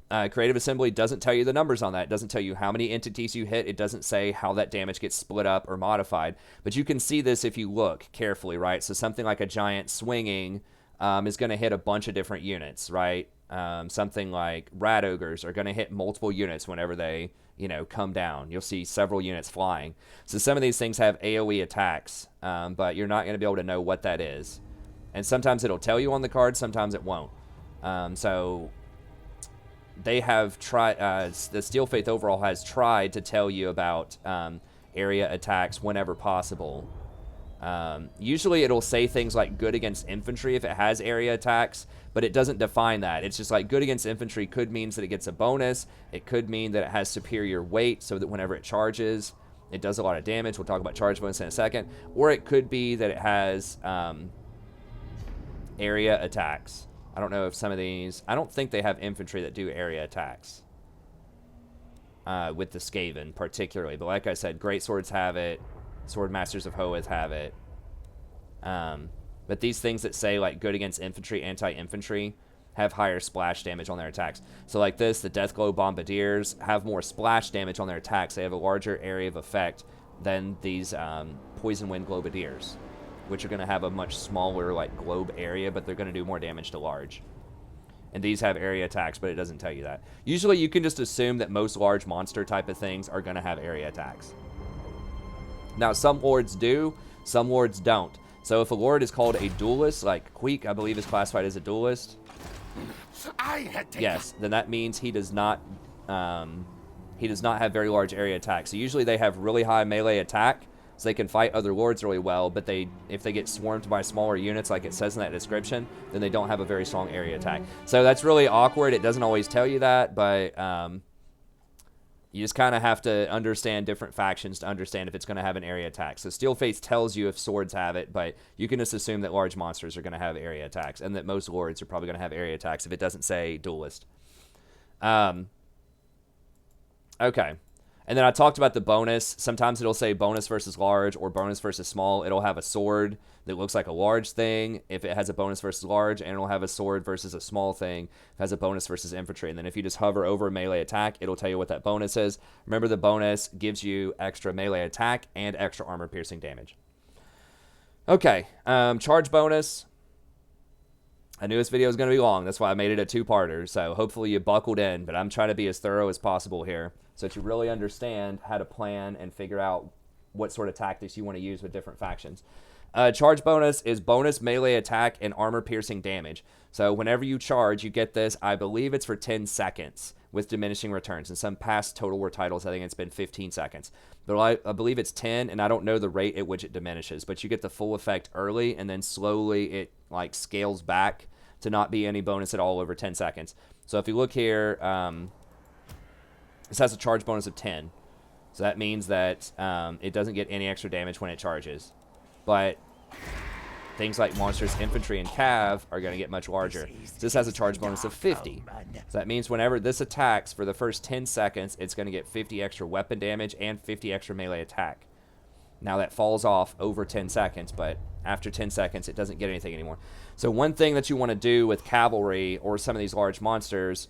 Creative Assembly doesn't tell you the numbers on that. It doesn't tell you how many entities you hit. It doesn't say how that damage gets split up or modified. But you can see this if you look carefully, right? So something like a giant swinging is going to hit a bunch of different units, right? Something like rat ogres are going to hit multiple units whenever they, you know, come down. You'll see several units flying. So some of these things have AoE attacks, but you're not going to be able to know what that is. And sometimes it'll tell you on the card, sometimes it won't. So they have tried, the Steel Faith overall has tried to tell you about area attacks whenever possible. Usually it'll say things like good against infantry if it has area attacks, but it doesn't define that. It's just like good against infantry could mean that it gets a bonus. It could mean that it has superior weight so that whenever it charges, it does a lot of damage. We'll talk about charge bonus in a second. Or it could be that it has area attacks. I don't know if some of these... I don't think they have infantry that do area attacks. With the Skaven, particularly. But like I said, Great Swords have it. Sword Masters of Hoeth have it. But these things that say, like, good against infantry, anti-infantry, have higher splash damage on their attacks. So like this, the Deathglow Bombardiers have more splash damage on their attacks. They have a larger area of effect than these Poison Wind Globadiers, which are going to have a much smaller like globe area, but they're going to do more damage to large. And these have area attacks, but it doesn't tell you that. Usually you can just assume that most large monster type of things are going to have area attacks. Now, some lords do, some lords don't. So if a lord is called a duelist, like Queek, I believe is classified as a duelist. Yes, then that means he does not have very large area attack. So usually they have really high melee attack, so they can fight other lords really well, but if they get swarmed by smaller units, like it says in that description, then they don't have a very strong area attack. So that's really awkward. It doesn't always tell you that, but you just kind of have to understand different factions to understand if it's going to have an area attack. So Steelface tells you if swords have it, but you can just assume that large monsters are going to have area attacks, and that most lords are probably going to have area attacks if it doesn't say duelist. Okay. And then I talked about the bonus. Sometimes it'll say bonus versus large or bonus versus small. It'll have a sword that looks like a large thing if it has a bonus versus large, and it'll have a sword versus a small thing if it has a bonus versus infantry. And then if you just hover over a melee attack, it'll tell you what that bonus is. Remember, the bonus gives you extra melee attack and extra armor piercing damage. Okay, charge bonus. I knew this video was going to be long. That's why I made it a two-parter. So hopefully you buckled in, but I'm trying to be as thorough as possible here so that you really understand how to plan and figure out what sort of tactics you want to use with different factions. Charge bonus is bonus melee attack and armor piercing damage. So whenever you charge, you get this. I believe it's for 10 seconds with diminishing returns. In some past Total War titles, I think it's been 15 seconds. But I believe it's 10, and I don't know the rate at which it diminishes. But you get the full effect early, and then slowly it like scales back to not be any bonus at all over 10 seconds. So if you look here, this has a charge bonus of 10. So that means that it doesn't get any extra damage when it charges. But things like monsters, infantry, and cav are going to get much larger. So this has a charge bonus of 50. So that means whenever this attacks for the first 10 seconds, it's going to get 50 extra weapon damage and 50 extra melee attack. Now that falls off over 10 seconds, but after 10 seconds, it doesn't get anything anymore. So one thing that you want to do with cavalry or some of these large monsters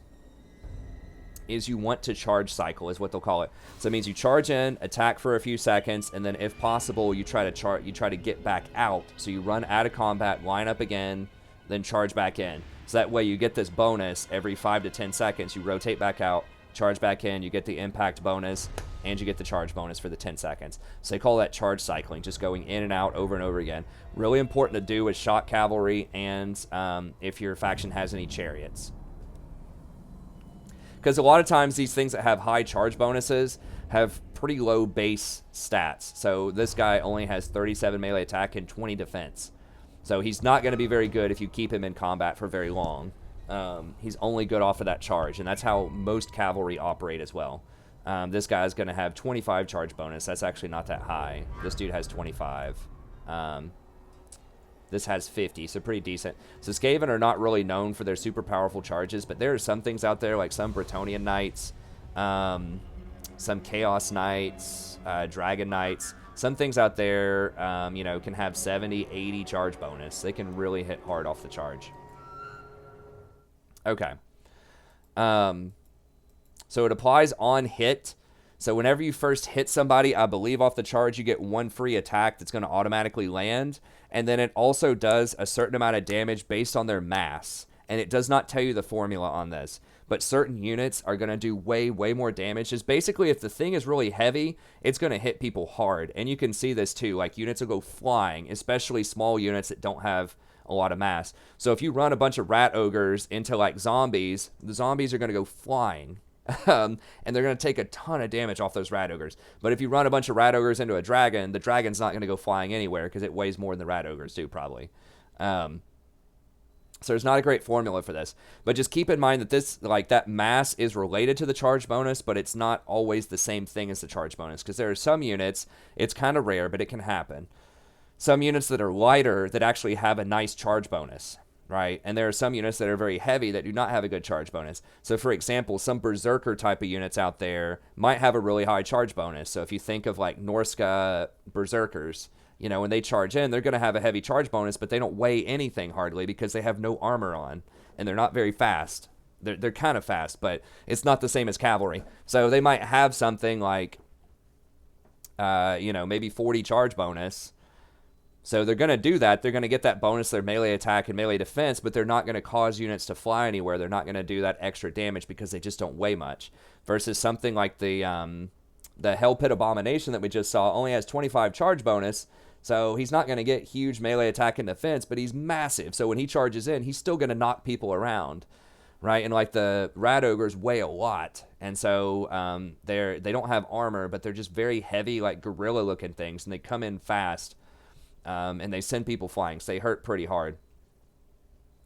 is you want to charge cycle, is what they'll call it. So it means you charge in, attack for a few seconds, and then if possible, you try to get back out. So you run out of combat, line up again, then charge back in. So that way you get this bonus every 5 to 10 seconds. You rotate back out, charge back in, you get the impact bonus, and you get the charge bonus for the 10 seconds. So they call that charge cycling, just going in and out over and over again. Really important to do with shock cavalry and if your faction has any chariots. Because a lot of times these things that have high charge bonuses have pretty low base stats. So this guy only has 37 melee attack and 20 defense. So he's not going to be very good if you keep him in combat for very long. He's only good off of that charge, and that's how most cavalry operate as well. This guy's going to have 25 charge bonus. That's actually not that high. This dude has 25. This has 50, so pretty decent. So Skaven are not really known for their super powerful charges, but there are some things out there, like some Bretonnian Knights, some Chaos Knights, Dragon Knights. Some things out there, can have 70, 80 charge bonus. They can really hit hard off the charge. Okay. So it applies on hit. So whenever you first hit somebody, I believe off the charge, you get one free attack that's going to automatically land. And then it also does a certain amount of damage based on their mass. And it does not tell you the formula on this. But certain units are going to do way, way more damage. Just basically, if the thing is really heavy, it's going to hit people hard. And you can see this too. Like, units will go flying, especially small units that don't have a lot of mass. So if you run a bunch of rat ogres into, like, zombies, the zombies are going to go flying. And they're going to take a ton of damage off those rat ogres. But if you run a bunch of rat ogres into a dragon, the dragon's not going to go flying anywhere because it weighs more than the rat ogres do, probably. So there's not a great formula for this. But just keep in mind that this, like, that mass is related to the charge bonus, but it's not always the same thing as the charge bonus. Because there are some units, it's kind of rare, but it can happen. Some units that are lighter that actually have a nice charge bonus. Right, and there are some units that are very heavy that do not have a good charge bonus. So, for example, some Berserker type of units out there might have a really high charge bonus. So if you think of, like, Norska Berserkers, when they charge in, they're going to have a heavy charge bonus, but they don't weigh anything hardly because they have no armor on, and they're not very fast. They're kind of fast, but it's not the same as cavalry. So they might have something like, maybe 40 charge bonus. So they're going to do that. They're going to get that bonus, their melee attack and melee defense, but they're not going to cause units to fly anywhere. They're not going to do that extra damage because they just don't weigh much. Versus something like the Hell Pit Abomination that we just saw only has 25 charge bonus. So he's not going to get huge melee attack and defense, but he's massive. So when he charges in, he's still going to knock people around, right? And like the rat ogres weigh a lot, and so they don't have armor, but they're just very heavy, like gorilla looking things, and they come in fast, and they send people flying, so they hurt pretty hard.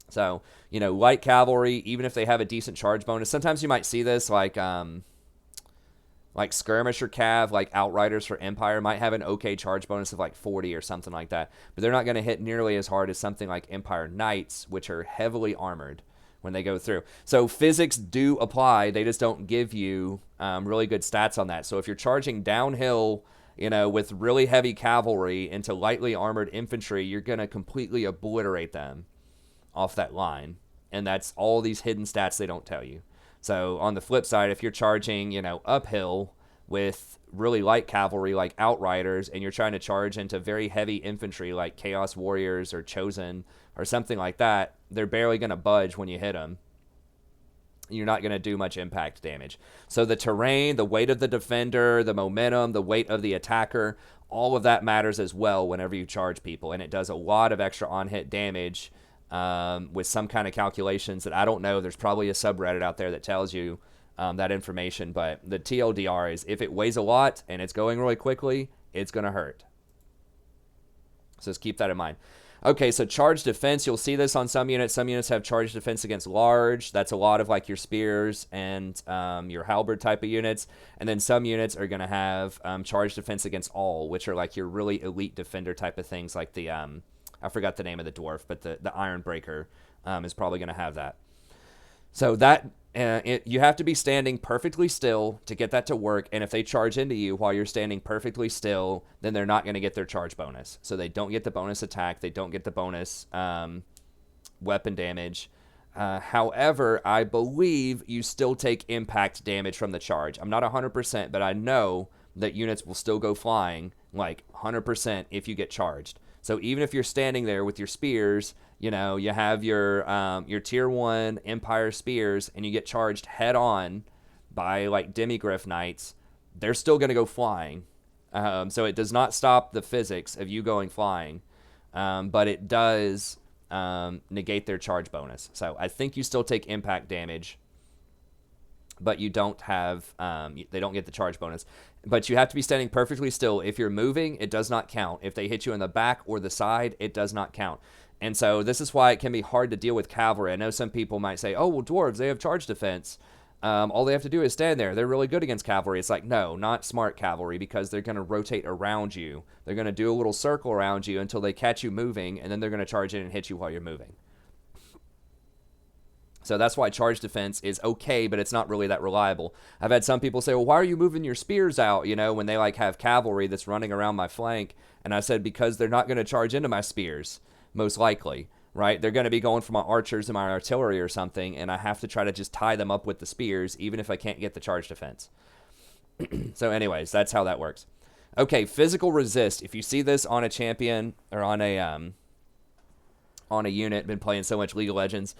So, light cavalry, even if they have a decent charge bonus, sometimes you might see this like skirmisher cav, like outriders for Empire, might have an okay charge bonus of like 40 or something like that, but they're not going to hit nearly as hard as something like Empire Knights, which are heavily armored when they go through. So physics do apply, they just don't give you really good stats on that. So if you're charging downhill, with really heavy cavalry into lightly armored infantry, you're going to completely obliterate them off that line, and that's all these hidden stats they don't tell you. So on the flip side, if you're charging, uphill with really light cavalry like outriders, and you're trying to charge into very heavy infantry like Chaos Warriors or Chosen or something like that, they're barely going to budge when you hit them. You're not going to do much impact damage. So the terrain, the weight of the defender, the momentum, the weight of the attacker, all of that matters as well whenever you charge people, and it does a lot of extra on-hit damage with some kind of calculations that I don't know. There's probably a subreddit out there that tells you that information, but the TLDR is if it weighs a lot and it's going really quickly, it's going to hurt. So just keep that in mind. Okay, so charge defense, you'll see this on some units. Some units have charge defense against large. That's a lot of like your spears and your halberd type of units. And then some units are going to have charge defense against all, which are like your really elite defender type of things, like the I forgot the name of the dwarf, but the Iron Breaker is probably going to have that. So that you have to be standing perfectly still to get that to work, and if they charge into you while you're standing perfectly still, then they're not going to get their charge bonus. So they don't get the bonus attack, they don't get the bonus weapon damage. However, I believe you still take impact damage from the charge. I'm not 100%, but I know that units will still go flying like 100% if you get charged. So even if you're standing there with your spears, you have your tier 1 Empire spears, and you get charged head on by like Demigryph Knights, they're still going to go flying. So it does not stop the physics of you going flying, but it does negate their charge bonus. So I think you still take impact damage, but you don't have, they don't get the charge bonus. But you have to be standing perfectly still. If you're moving, it does not count. If they hit you in the back or the side, it does not count. And so this is why it can be hard to deal with cavalry. I know some people might say, oh, well, dwarves, they have charge defense. All they have to do is stand there. They're really good against cavalry. It's like, no, not smart cavalry, because they're going to rotate around you. They're going to do a little circle around you until they catch you moving, and then they're going to charge in and hit you while you're moving. So that's why charge defense is okay, but it's not really that reliable. I've had some people say, well, why are you moving your spears out, when they like have cavalry that's running around my flank? And I said, because they're not going to charge into my spears, most likely, right? They're going to be going for my archers and my artillery or something, and I have to try to just tie them up with the spears, even if I can't get the charge defense. So anyways, that's how that works. Okay, physical resist. If you see this on a champion or on a unit, been playing so much League of Legends,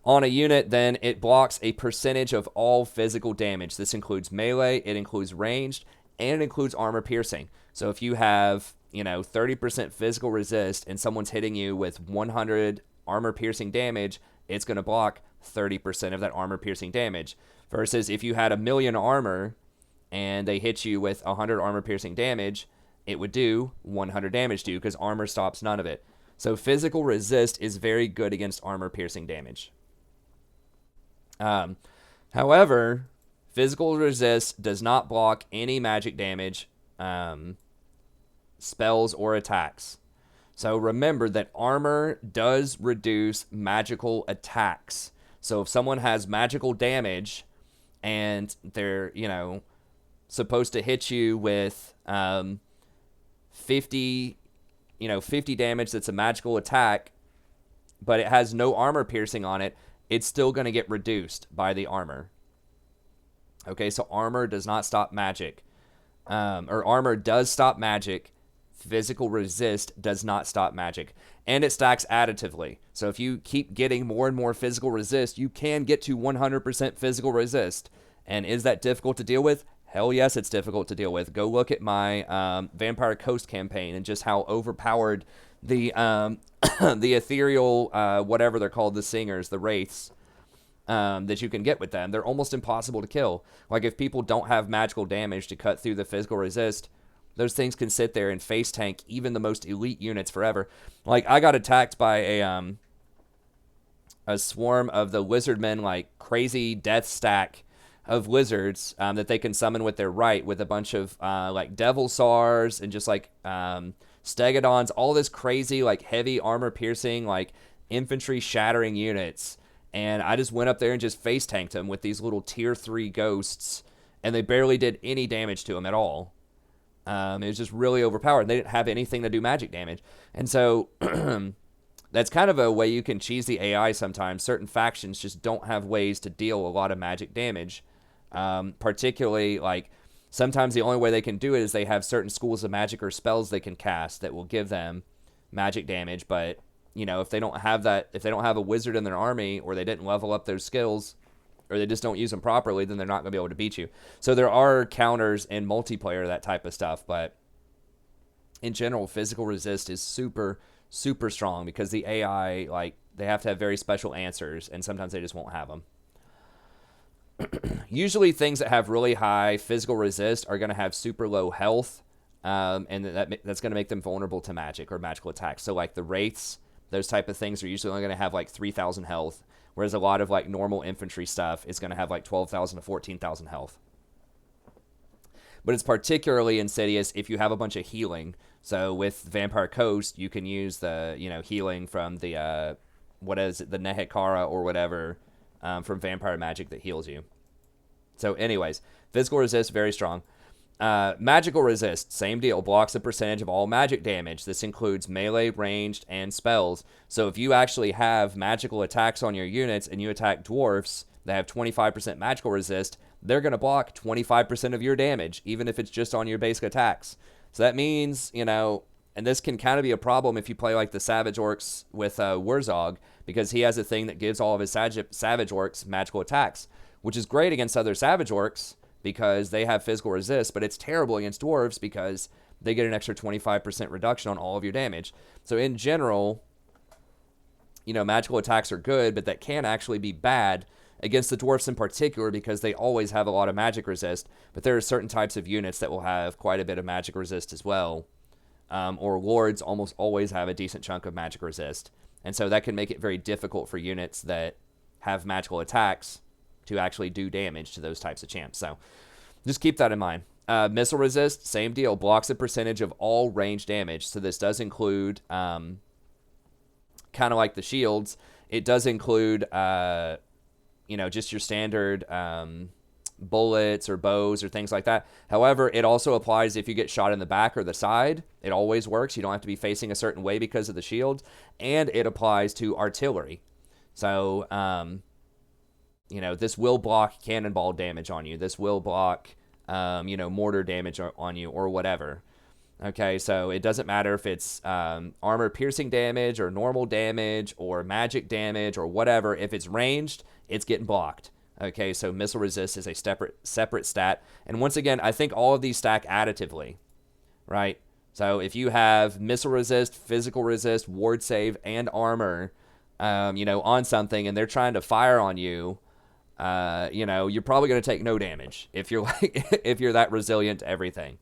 on a unit, then it blocks a percentage of all physical damage. This includes melee, it includes ranged, and it includes armor piercing. So if you have, 30% physical resist and someone's hitting you with 100 armor piercing damage, it's going to block 30% of that armor piercing damage. Versus if you had 1,000,000 armor and they hit you with 100 armor piercing damage, it would do 100 damage to you because armor stops none of it. So physical resist is very good against armor piercing damage. However, physical resist does not block any magic damage, spells, or attacks. So remember that armor does reduce magical attacks. So if someone has magical damage and they're, supposed to hit you with 50 damage, that's a magical attack, but it has no armor piercing on it, it's still going to get reduced by the armor. Okay, so armor does not stop magic. Or armor does stop magic. Physical resist does not stop magic. And it stacks additively. So if you keep getting more and more physical resist, you can get to 100% physical resist. And is that difficult to deal with? Hell yes, it's difficult to deal with. Go look at my Vampire Coast campaign and just how overpowered the the ethereal, whatever they're called, the singers, the wraiths, that you can get with them. They're almost impossible to kill. Like, if people don't have magical damage to cut through the physical resist, those things can sit there and face tank even the most elite units forever. Like, I got attacked by a swarm of the lizardmen, like crazy death stack of lizards that they can summon with their right, with a bunch of like devil sars and just like stegodons, all this crazy like heavy armor piercing, like infantry shattering units. And I just went up there and just face tanked them with these little tier 3 ghosts, and they barely did any damage to them at all. It was just really overpowered. They didn't have anything to do magic damage. And so that's kind of a way you can cheese the AI sometimes. Certain factions just don't have ways to deal a lot of magic damage. Particularly, like, sometimes the only way they can do it is they have certain schools of magic or spells they can cast that will give them magic damage. But, you know, if they don't have that, if they don't have a wizard in their army, or they didn't level up those skills, or they just don't use them properly, then they're not going to be able to beat you. So there are counters in multiplayer, that type of stuff. But in general, physical resist is super, super strong because the AI, like, they have to have very special answers, and sometimes they just won't have them. Usually things that have really high physical resist are going to have super low health, and that's going to make them vulnerable to magic or magical attacks. So like the wraiths, those type of things are usually only going to have like 3,000 health, whereas a lot of like normal infantry stuff is going to have like 12,000 to 14,000 health. But it's particularly insidious if you have a bunch of healing. So with Vampire Coast, you can use the, you know, healing from the what is it, the Nehekara or whatever, from Vampire Magic that heals you. So anyways, physical resist, very strong. Magical resist, same deal, blocks a percentage of all magic damage. This includes melee, ranged, and spells. So if you actually have magical attacks on your units and you attack dwarfs that have 25% magical resist, they're going to block 25% of your damage, even if it's just on your basic attacks. So that means, you know, and this can kind of be a problem if you play like the Savage Orcs with Wurzog, because he has a thing that gives all of his Savage Orcs magical attacks, which is great against other Savage Orcs because they have physical resist, but it's terrible against dwarves because they get an extra 25% reduction on all of your damage. So in general, you know, magical attacks are good, but that can actually be bad against the dwarfs in particular because they always have a lot of magic resist. But there are certain types of units that will have quite a bit of magic resist as well. Or lords almost always have a decent chunk of magic resist. And so that can make it very difficult for units that have magical attacks to actually do damage to those types of champs. So just keep that in mind. Missile resist, same deal, blocks a percentage of all range damage. So this does include, kind of like the shields, it does include, you know, just your standard bullets or bows or things like that. However, it also applies if you get shot in the back or the side. It always works. You don't have to be facing a certain way because of the shield. And it applies to artillery. So, you know, this will block cannonball damage on you. This will block, you know, mortar damage on you or whatever. Okay, so it doesn't matter if it's armor piercing damage or normal damage or magic damage or whatever. If it's ranged, it's getting blocked. Okay, so missile resist is a separate stat. And once again, I think all of these stack additively, right? So if you have missile resist, physical resist, ward save, and armor, you know, on something, and they're trying to fire on you, you know, you're probably going to take no damage if you're like if you're that resilient to everything.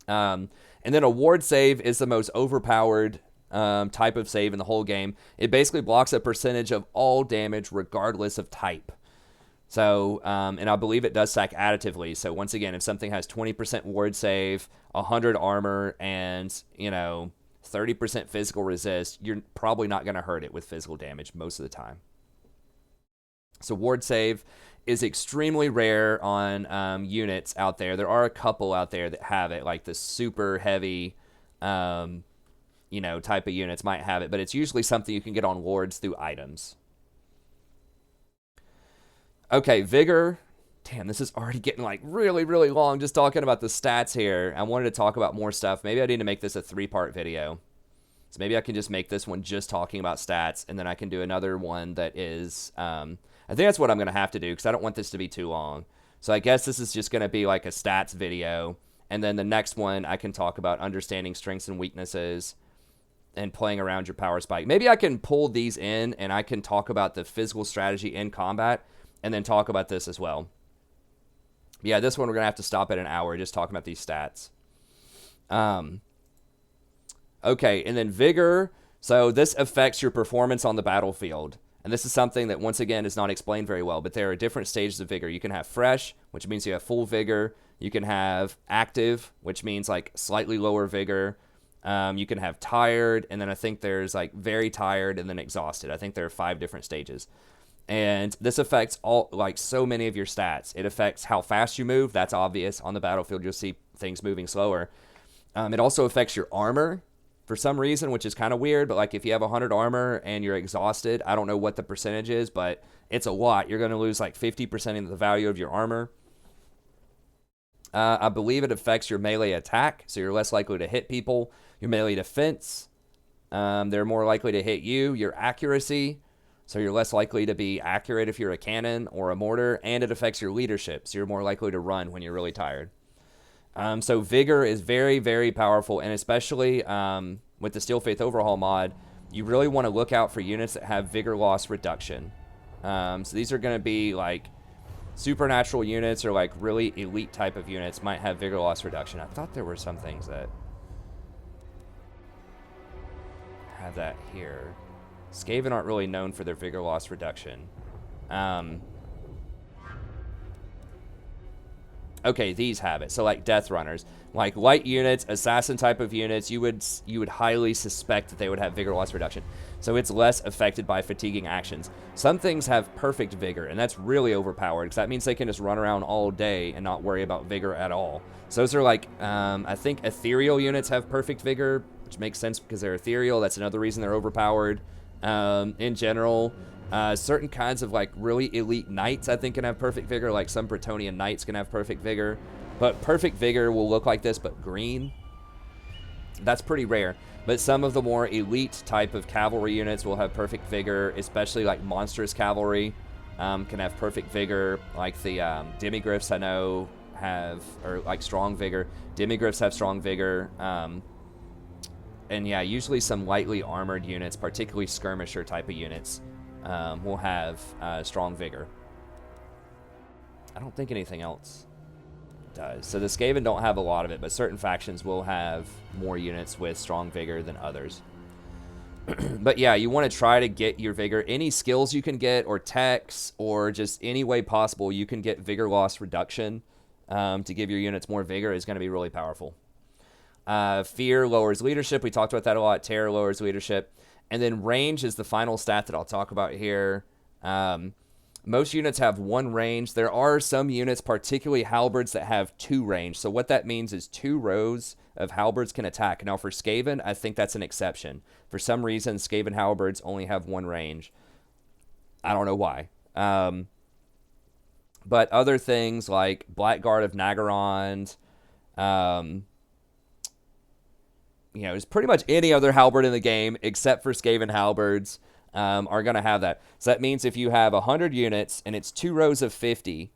And then a ward save is the most overpowered type of save in the whole game. It basically blocks a percentage of all damage regardless of type. So, and I believe it does stack additively. So once again, if something has 20% ward save, 100 armor, and, you know, 30% physical resist, you're probably not going to hurt it with physical damage most of the time. So ward save is extremely rare on units out there. There are a couple out there that have it, like the super heavy, you know, type of units might have it, but it's usually something you can get on wards through items. Okay, vigor. Damn, this is already getting like really, really long just talking about the stats here. I wanted to talk about more stuff. Maybe I need to make this a 3-part video. So maybe I can just make this one just talking about stats, and then I can do another one that is, I think that's what I'm going to have to do because I don't want this to be too long. So I guess this is just going to be like a stats video. And then the next one, I can talk about understanding strengths and weaknesses and playing around your power spike. Maybe I can pull these in and I can talk about the physical strategy in combat and then talk about this as well. Yeah, this one we're going to have to stop at an hour just talking about these stats. Okay, and then vigor. So this affects your performance on the battlefield. And this is something that, once again, is not explained very well. But there are different stages of vigor. You can have fresh, which means you have full vigor. You can have active, which means like slightly lower vigor. You can have tired, and then I think there's like very tired and then exhausted. I think there are 5 different stages. And this affects all, like, so many of your stats. It affects how fast you move. That's obvious. On the battlefield, you'll see things moving slower. It also affects your armor for some reason, which is kind of weird. But like if you have 100 armor and you're exhausted, I don't know what the percentage is, but it's a lot. You're going to lose like 50% of the value of your armor. I believe it affects your melee attack, so you're less likely to hit people. Your melee defense, they're more likely to hit you. Your accuracy, so you're less likely to be accurate if you're a cannon or a mortar. And it affects your leadership, so you're more likely to run when you're really tired. So vigor is very, very powerful, and especially with the Steel Faith Overhaul mod, you really want to look out for units that have vigor loss reduction. So these are going to be like supernatural units or like really elite type of units might have vigor loss reduction. I thought there were some things that have that here. Skaven aren't really known for their vigor loss reduction. Okay, these have it. So like Death Runners, like light units, assassin type of units, you would highly suspect that they would have vigor loss reduction. So it's less affected by fatiguing actions. Some things have perfect vigor, and that's really overpowered because that means they can just run around all day and not worry about vigor at all. So those are like, I think ethereal units have perfect vigor, which makes sense because they're ethereal. That's another reason they're overpowered. In general, certain kinds of like really elite knights I think can have perfect vigor, like some Bretonnian knights can have perfect vigor. But perfect vigor will look like this, but green. That's pretty rare. But some of the more elite type of cavalry units will have perfect vigor, especially like monstrous cavalry can have perfect vigor. Like the demigryphs I know have, or like strong vigor. Demigryphs have strong vigor. And yeah, usually some lightly armored units, particularly skirmisher type of units, will have strong vigor. I don't think anything else does. So the Skaven don't have a lot of it, but certain factions will have more units with strong vigor than others. But yeah, you want to try to get your vigor. Any skills you can get, or techs, or just any way possible you can get vigor loss reduction to give your units more vigor is going to be really powerful. Fear lowers leadership. We talked about that a lot. Terror lowers leadership. And then range is the final stat that I'll talk about here. Most units have 1 range. There are some units, particularly halberds, that have 2 range. So what that means is 2 rows of halberds can attack. Now for Skaven, I think that's an exception. For some reason, Skaven halberds only have 1 range. I don't know why. But other things like Blackguard of Nagorond, you know, it's pretty much any other halberd in the game except for Skaven halberds are going to have that. So that means if you have 100 units and it's 2 rows of 50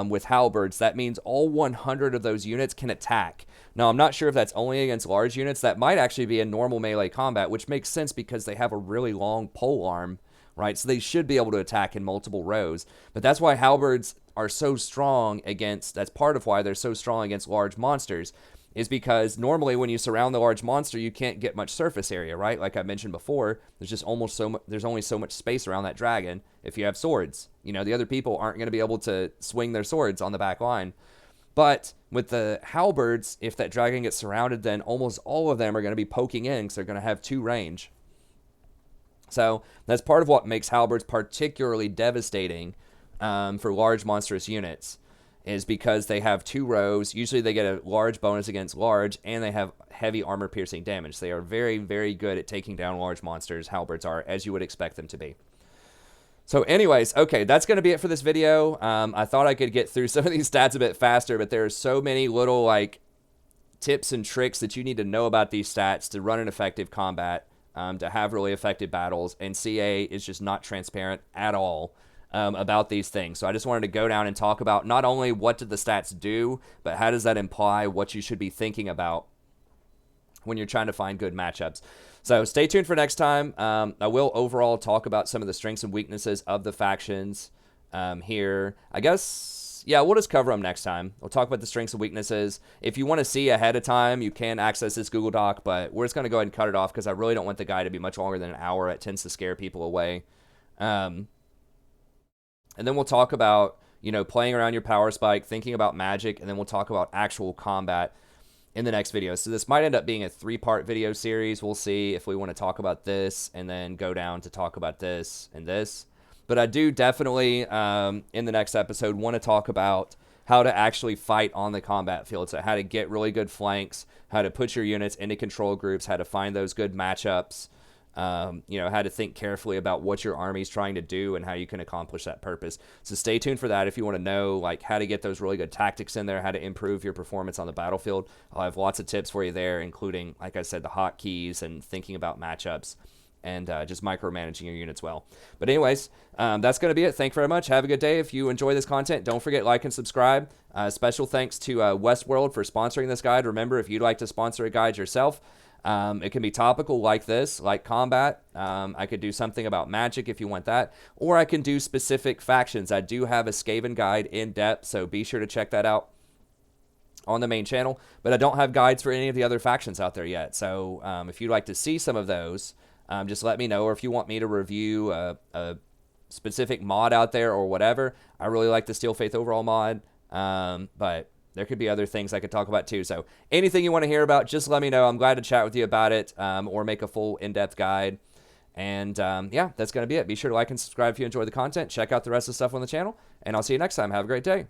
with halberds, that means all 100 of those units can attack. Now, I'm not sure if that's only against large units. That might actually be in normal melee combat, which makes sense because they have a really long pole arm, right? So they should be able to attack in multiple rows. But that's why halberds are so strong against, that's part of why they're so strong against large monsters, is because normally when you surround the large monster, you can't get much surface area, right? Like I mentioned before, there's just almost so much, there's only so much space around that dragon if you have swords. You know, the other people aren't going to be able to swing their swords on the back line. But with the halberds, if that dragon gets surrounded, then almost all of them are going to be poking in because they're going to have 2 range. So that's part of what makes halberds particularly devastating for large monstrous units, is because they have 2 rows. Usually they get a large bonus against large, and they have heavy armor-piercing damage. They are very, very good at taking down large monsters, halberds are, as you would expect them to be. So anyways, okay, that's going to be it for this video. I thought I could get through some of these stats a bit faster, but there are so many little like tips and tricks that you need to know about these stats to run an effective combat, to have really effective battles, and CA is just not transparent at all. about these things. So I just wanted to go down and talk about not only what did the stats do, but how does that imply what you should be thinking about when you're trying to find good matchups. So stay tuned for next time. I will overall talk about some of the strengths and weaknesses of the factions here. I guess, yeah, we'll just cover them next time. We'll talk about the strengths and weaknesses. If you want to see ahead of time, you can access this Google Doc, but we're just going to go ahead and cut it off because I really don't want the guide to be much longer than an hour. It tends to scare people away. And then we'll talk about, playing around your power spike, thinking about magic, and then we'll talk about actual combat in the next video. So this might end up being a 3-part video series. We'll see if we want to talk about this and then go down to talk about this and this. But I do definitely, in the next episode, want to talk about how to actually fight on the combat field. So how to get really good flanks, how to put your units into control groups, how to find those good matchups, how to think carefully about what your army's trying to do and how you can accomplish that purpose. So stay tuned for that if you want to know like how to get those really good tactics in there, how to improve your performance on the battlefield. I'll have lots of tips for you there, including, like I said, the hotkeys and thinking about matchups and just micromanaging your units well. But anyways, that's going to be it. Thank you very much. Have a good day. If you enjoy this content, don't forget like and subscribe. Special thanks to Westworld for sponsoring this guide. Remember, if you'd like to sponsor a guide yourself, it can be topical like this, like combat. I could do something about magic if you want that, or I can do specific factions. I do have a Skaven guide in depth, so be sure to check that out on the main channel. But I don't have guides for any of the other factions out there yet. So if you'd like to see some of those, just let me know. Or if you want me to review a specific mod out there or whatever, I really like the Steel Faith overall mod. But there could be other things I could talk about too. So anything you want to hear about, just let me know. I'm glad to chat with you about it, or make a full in-depth guide. And yeah, that's going to be it. Be sure to like and subscribe if you enjoy the content. Check out the rest of the stuff on the channel, and I'll see you next time. Have a great day.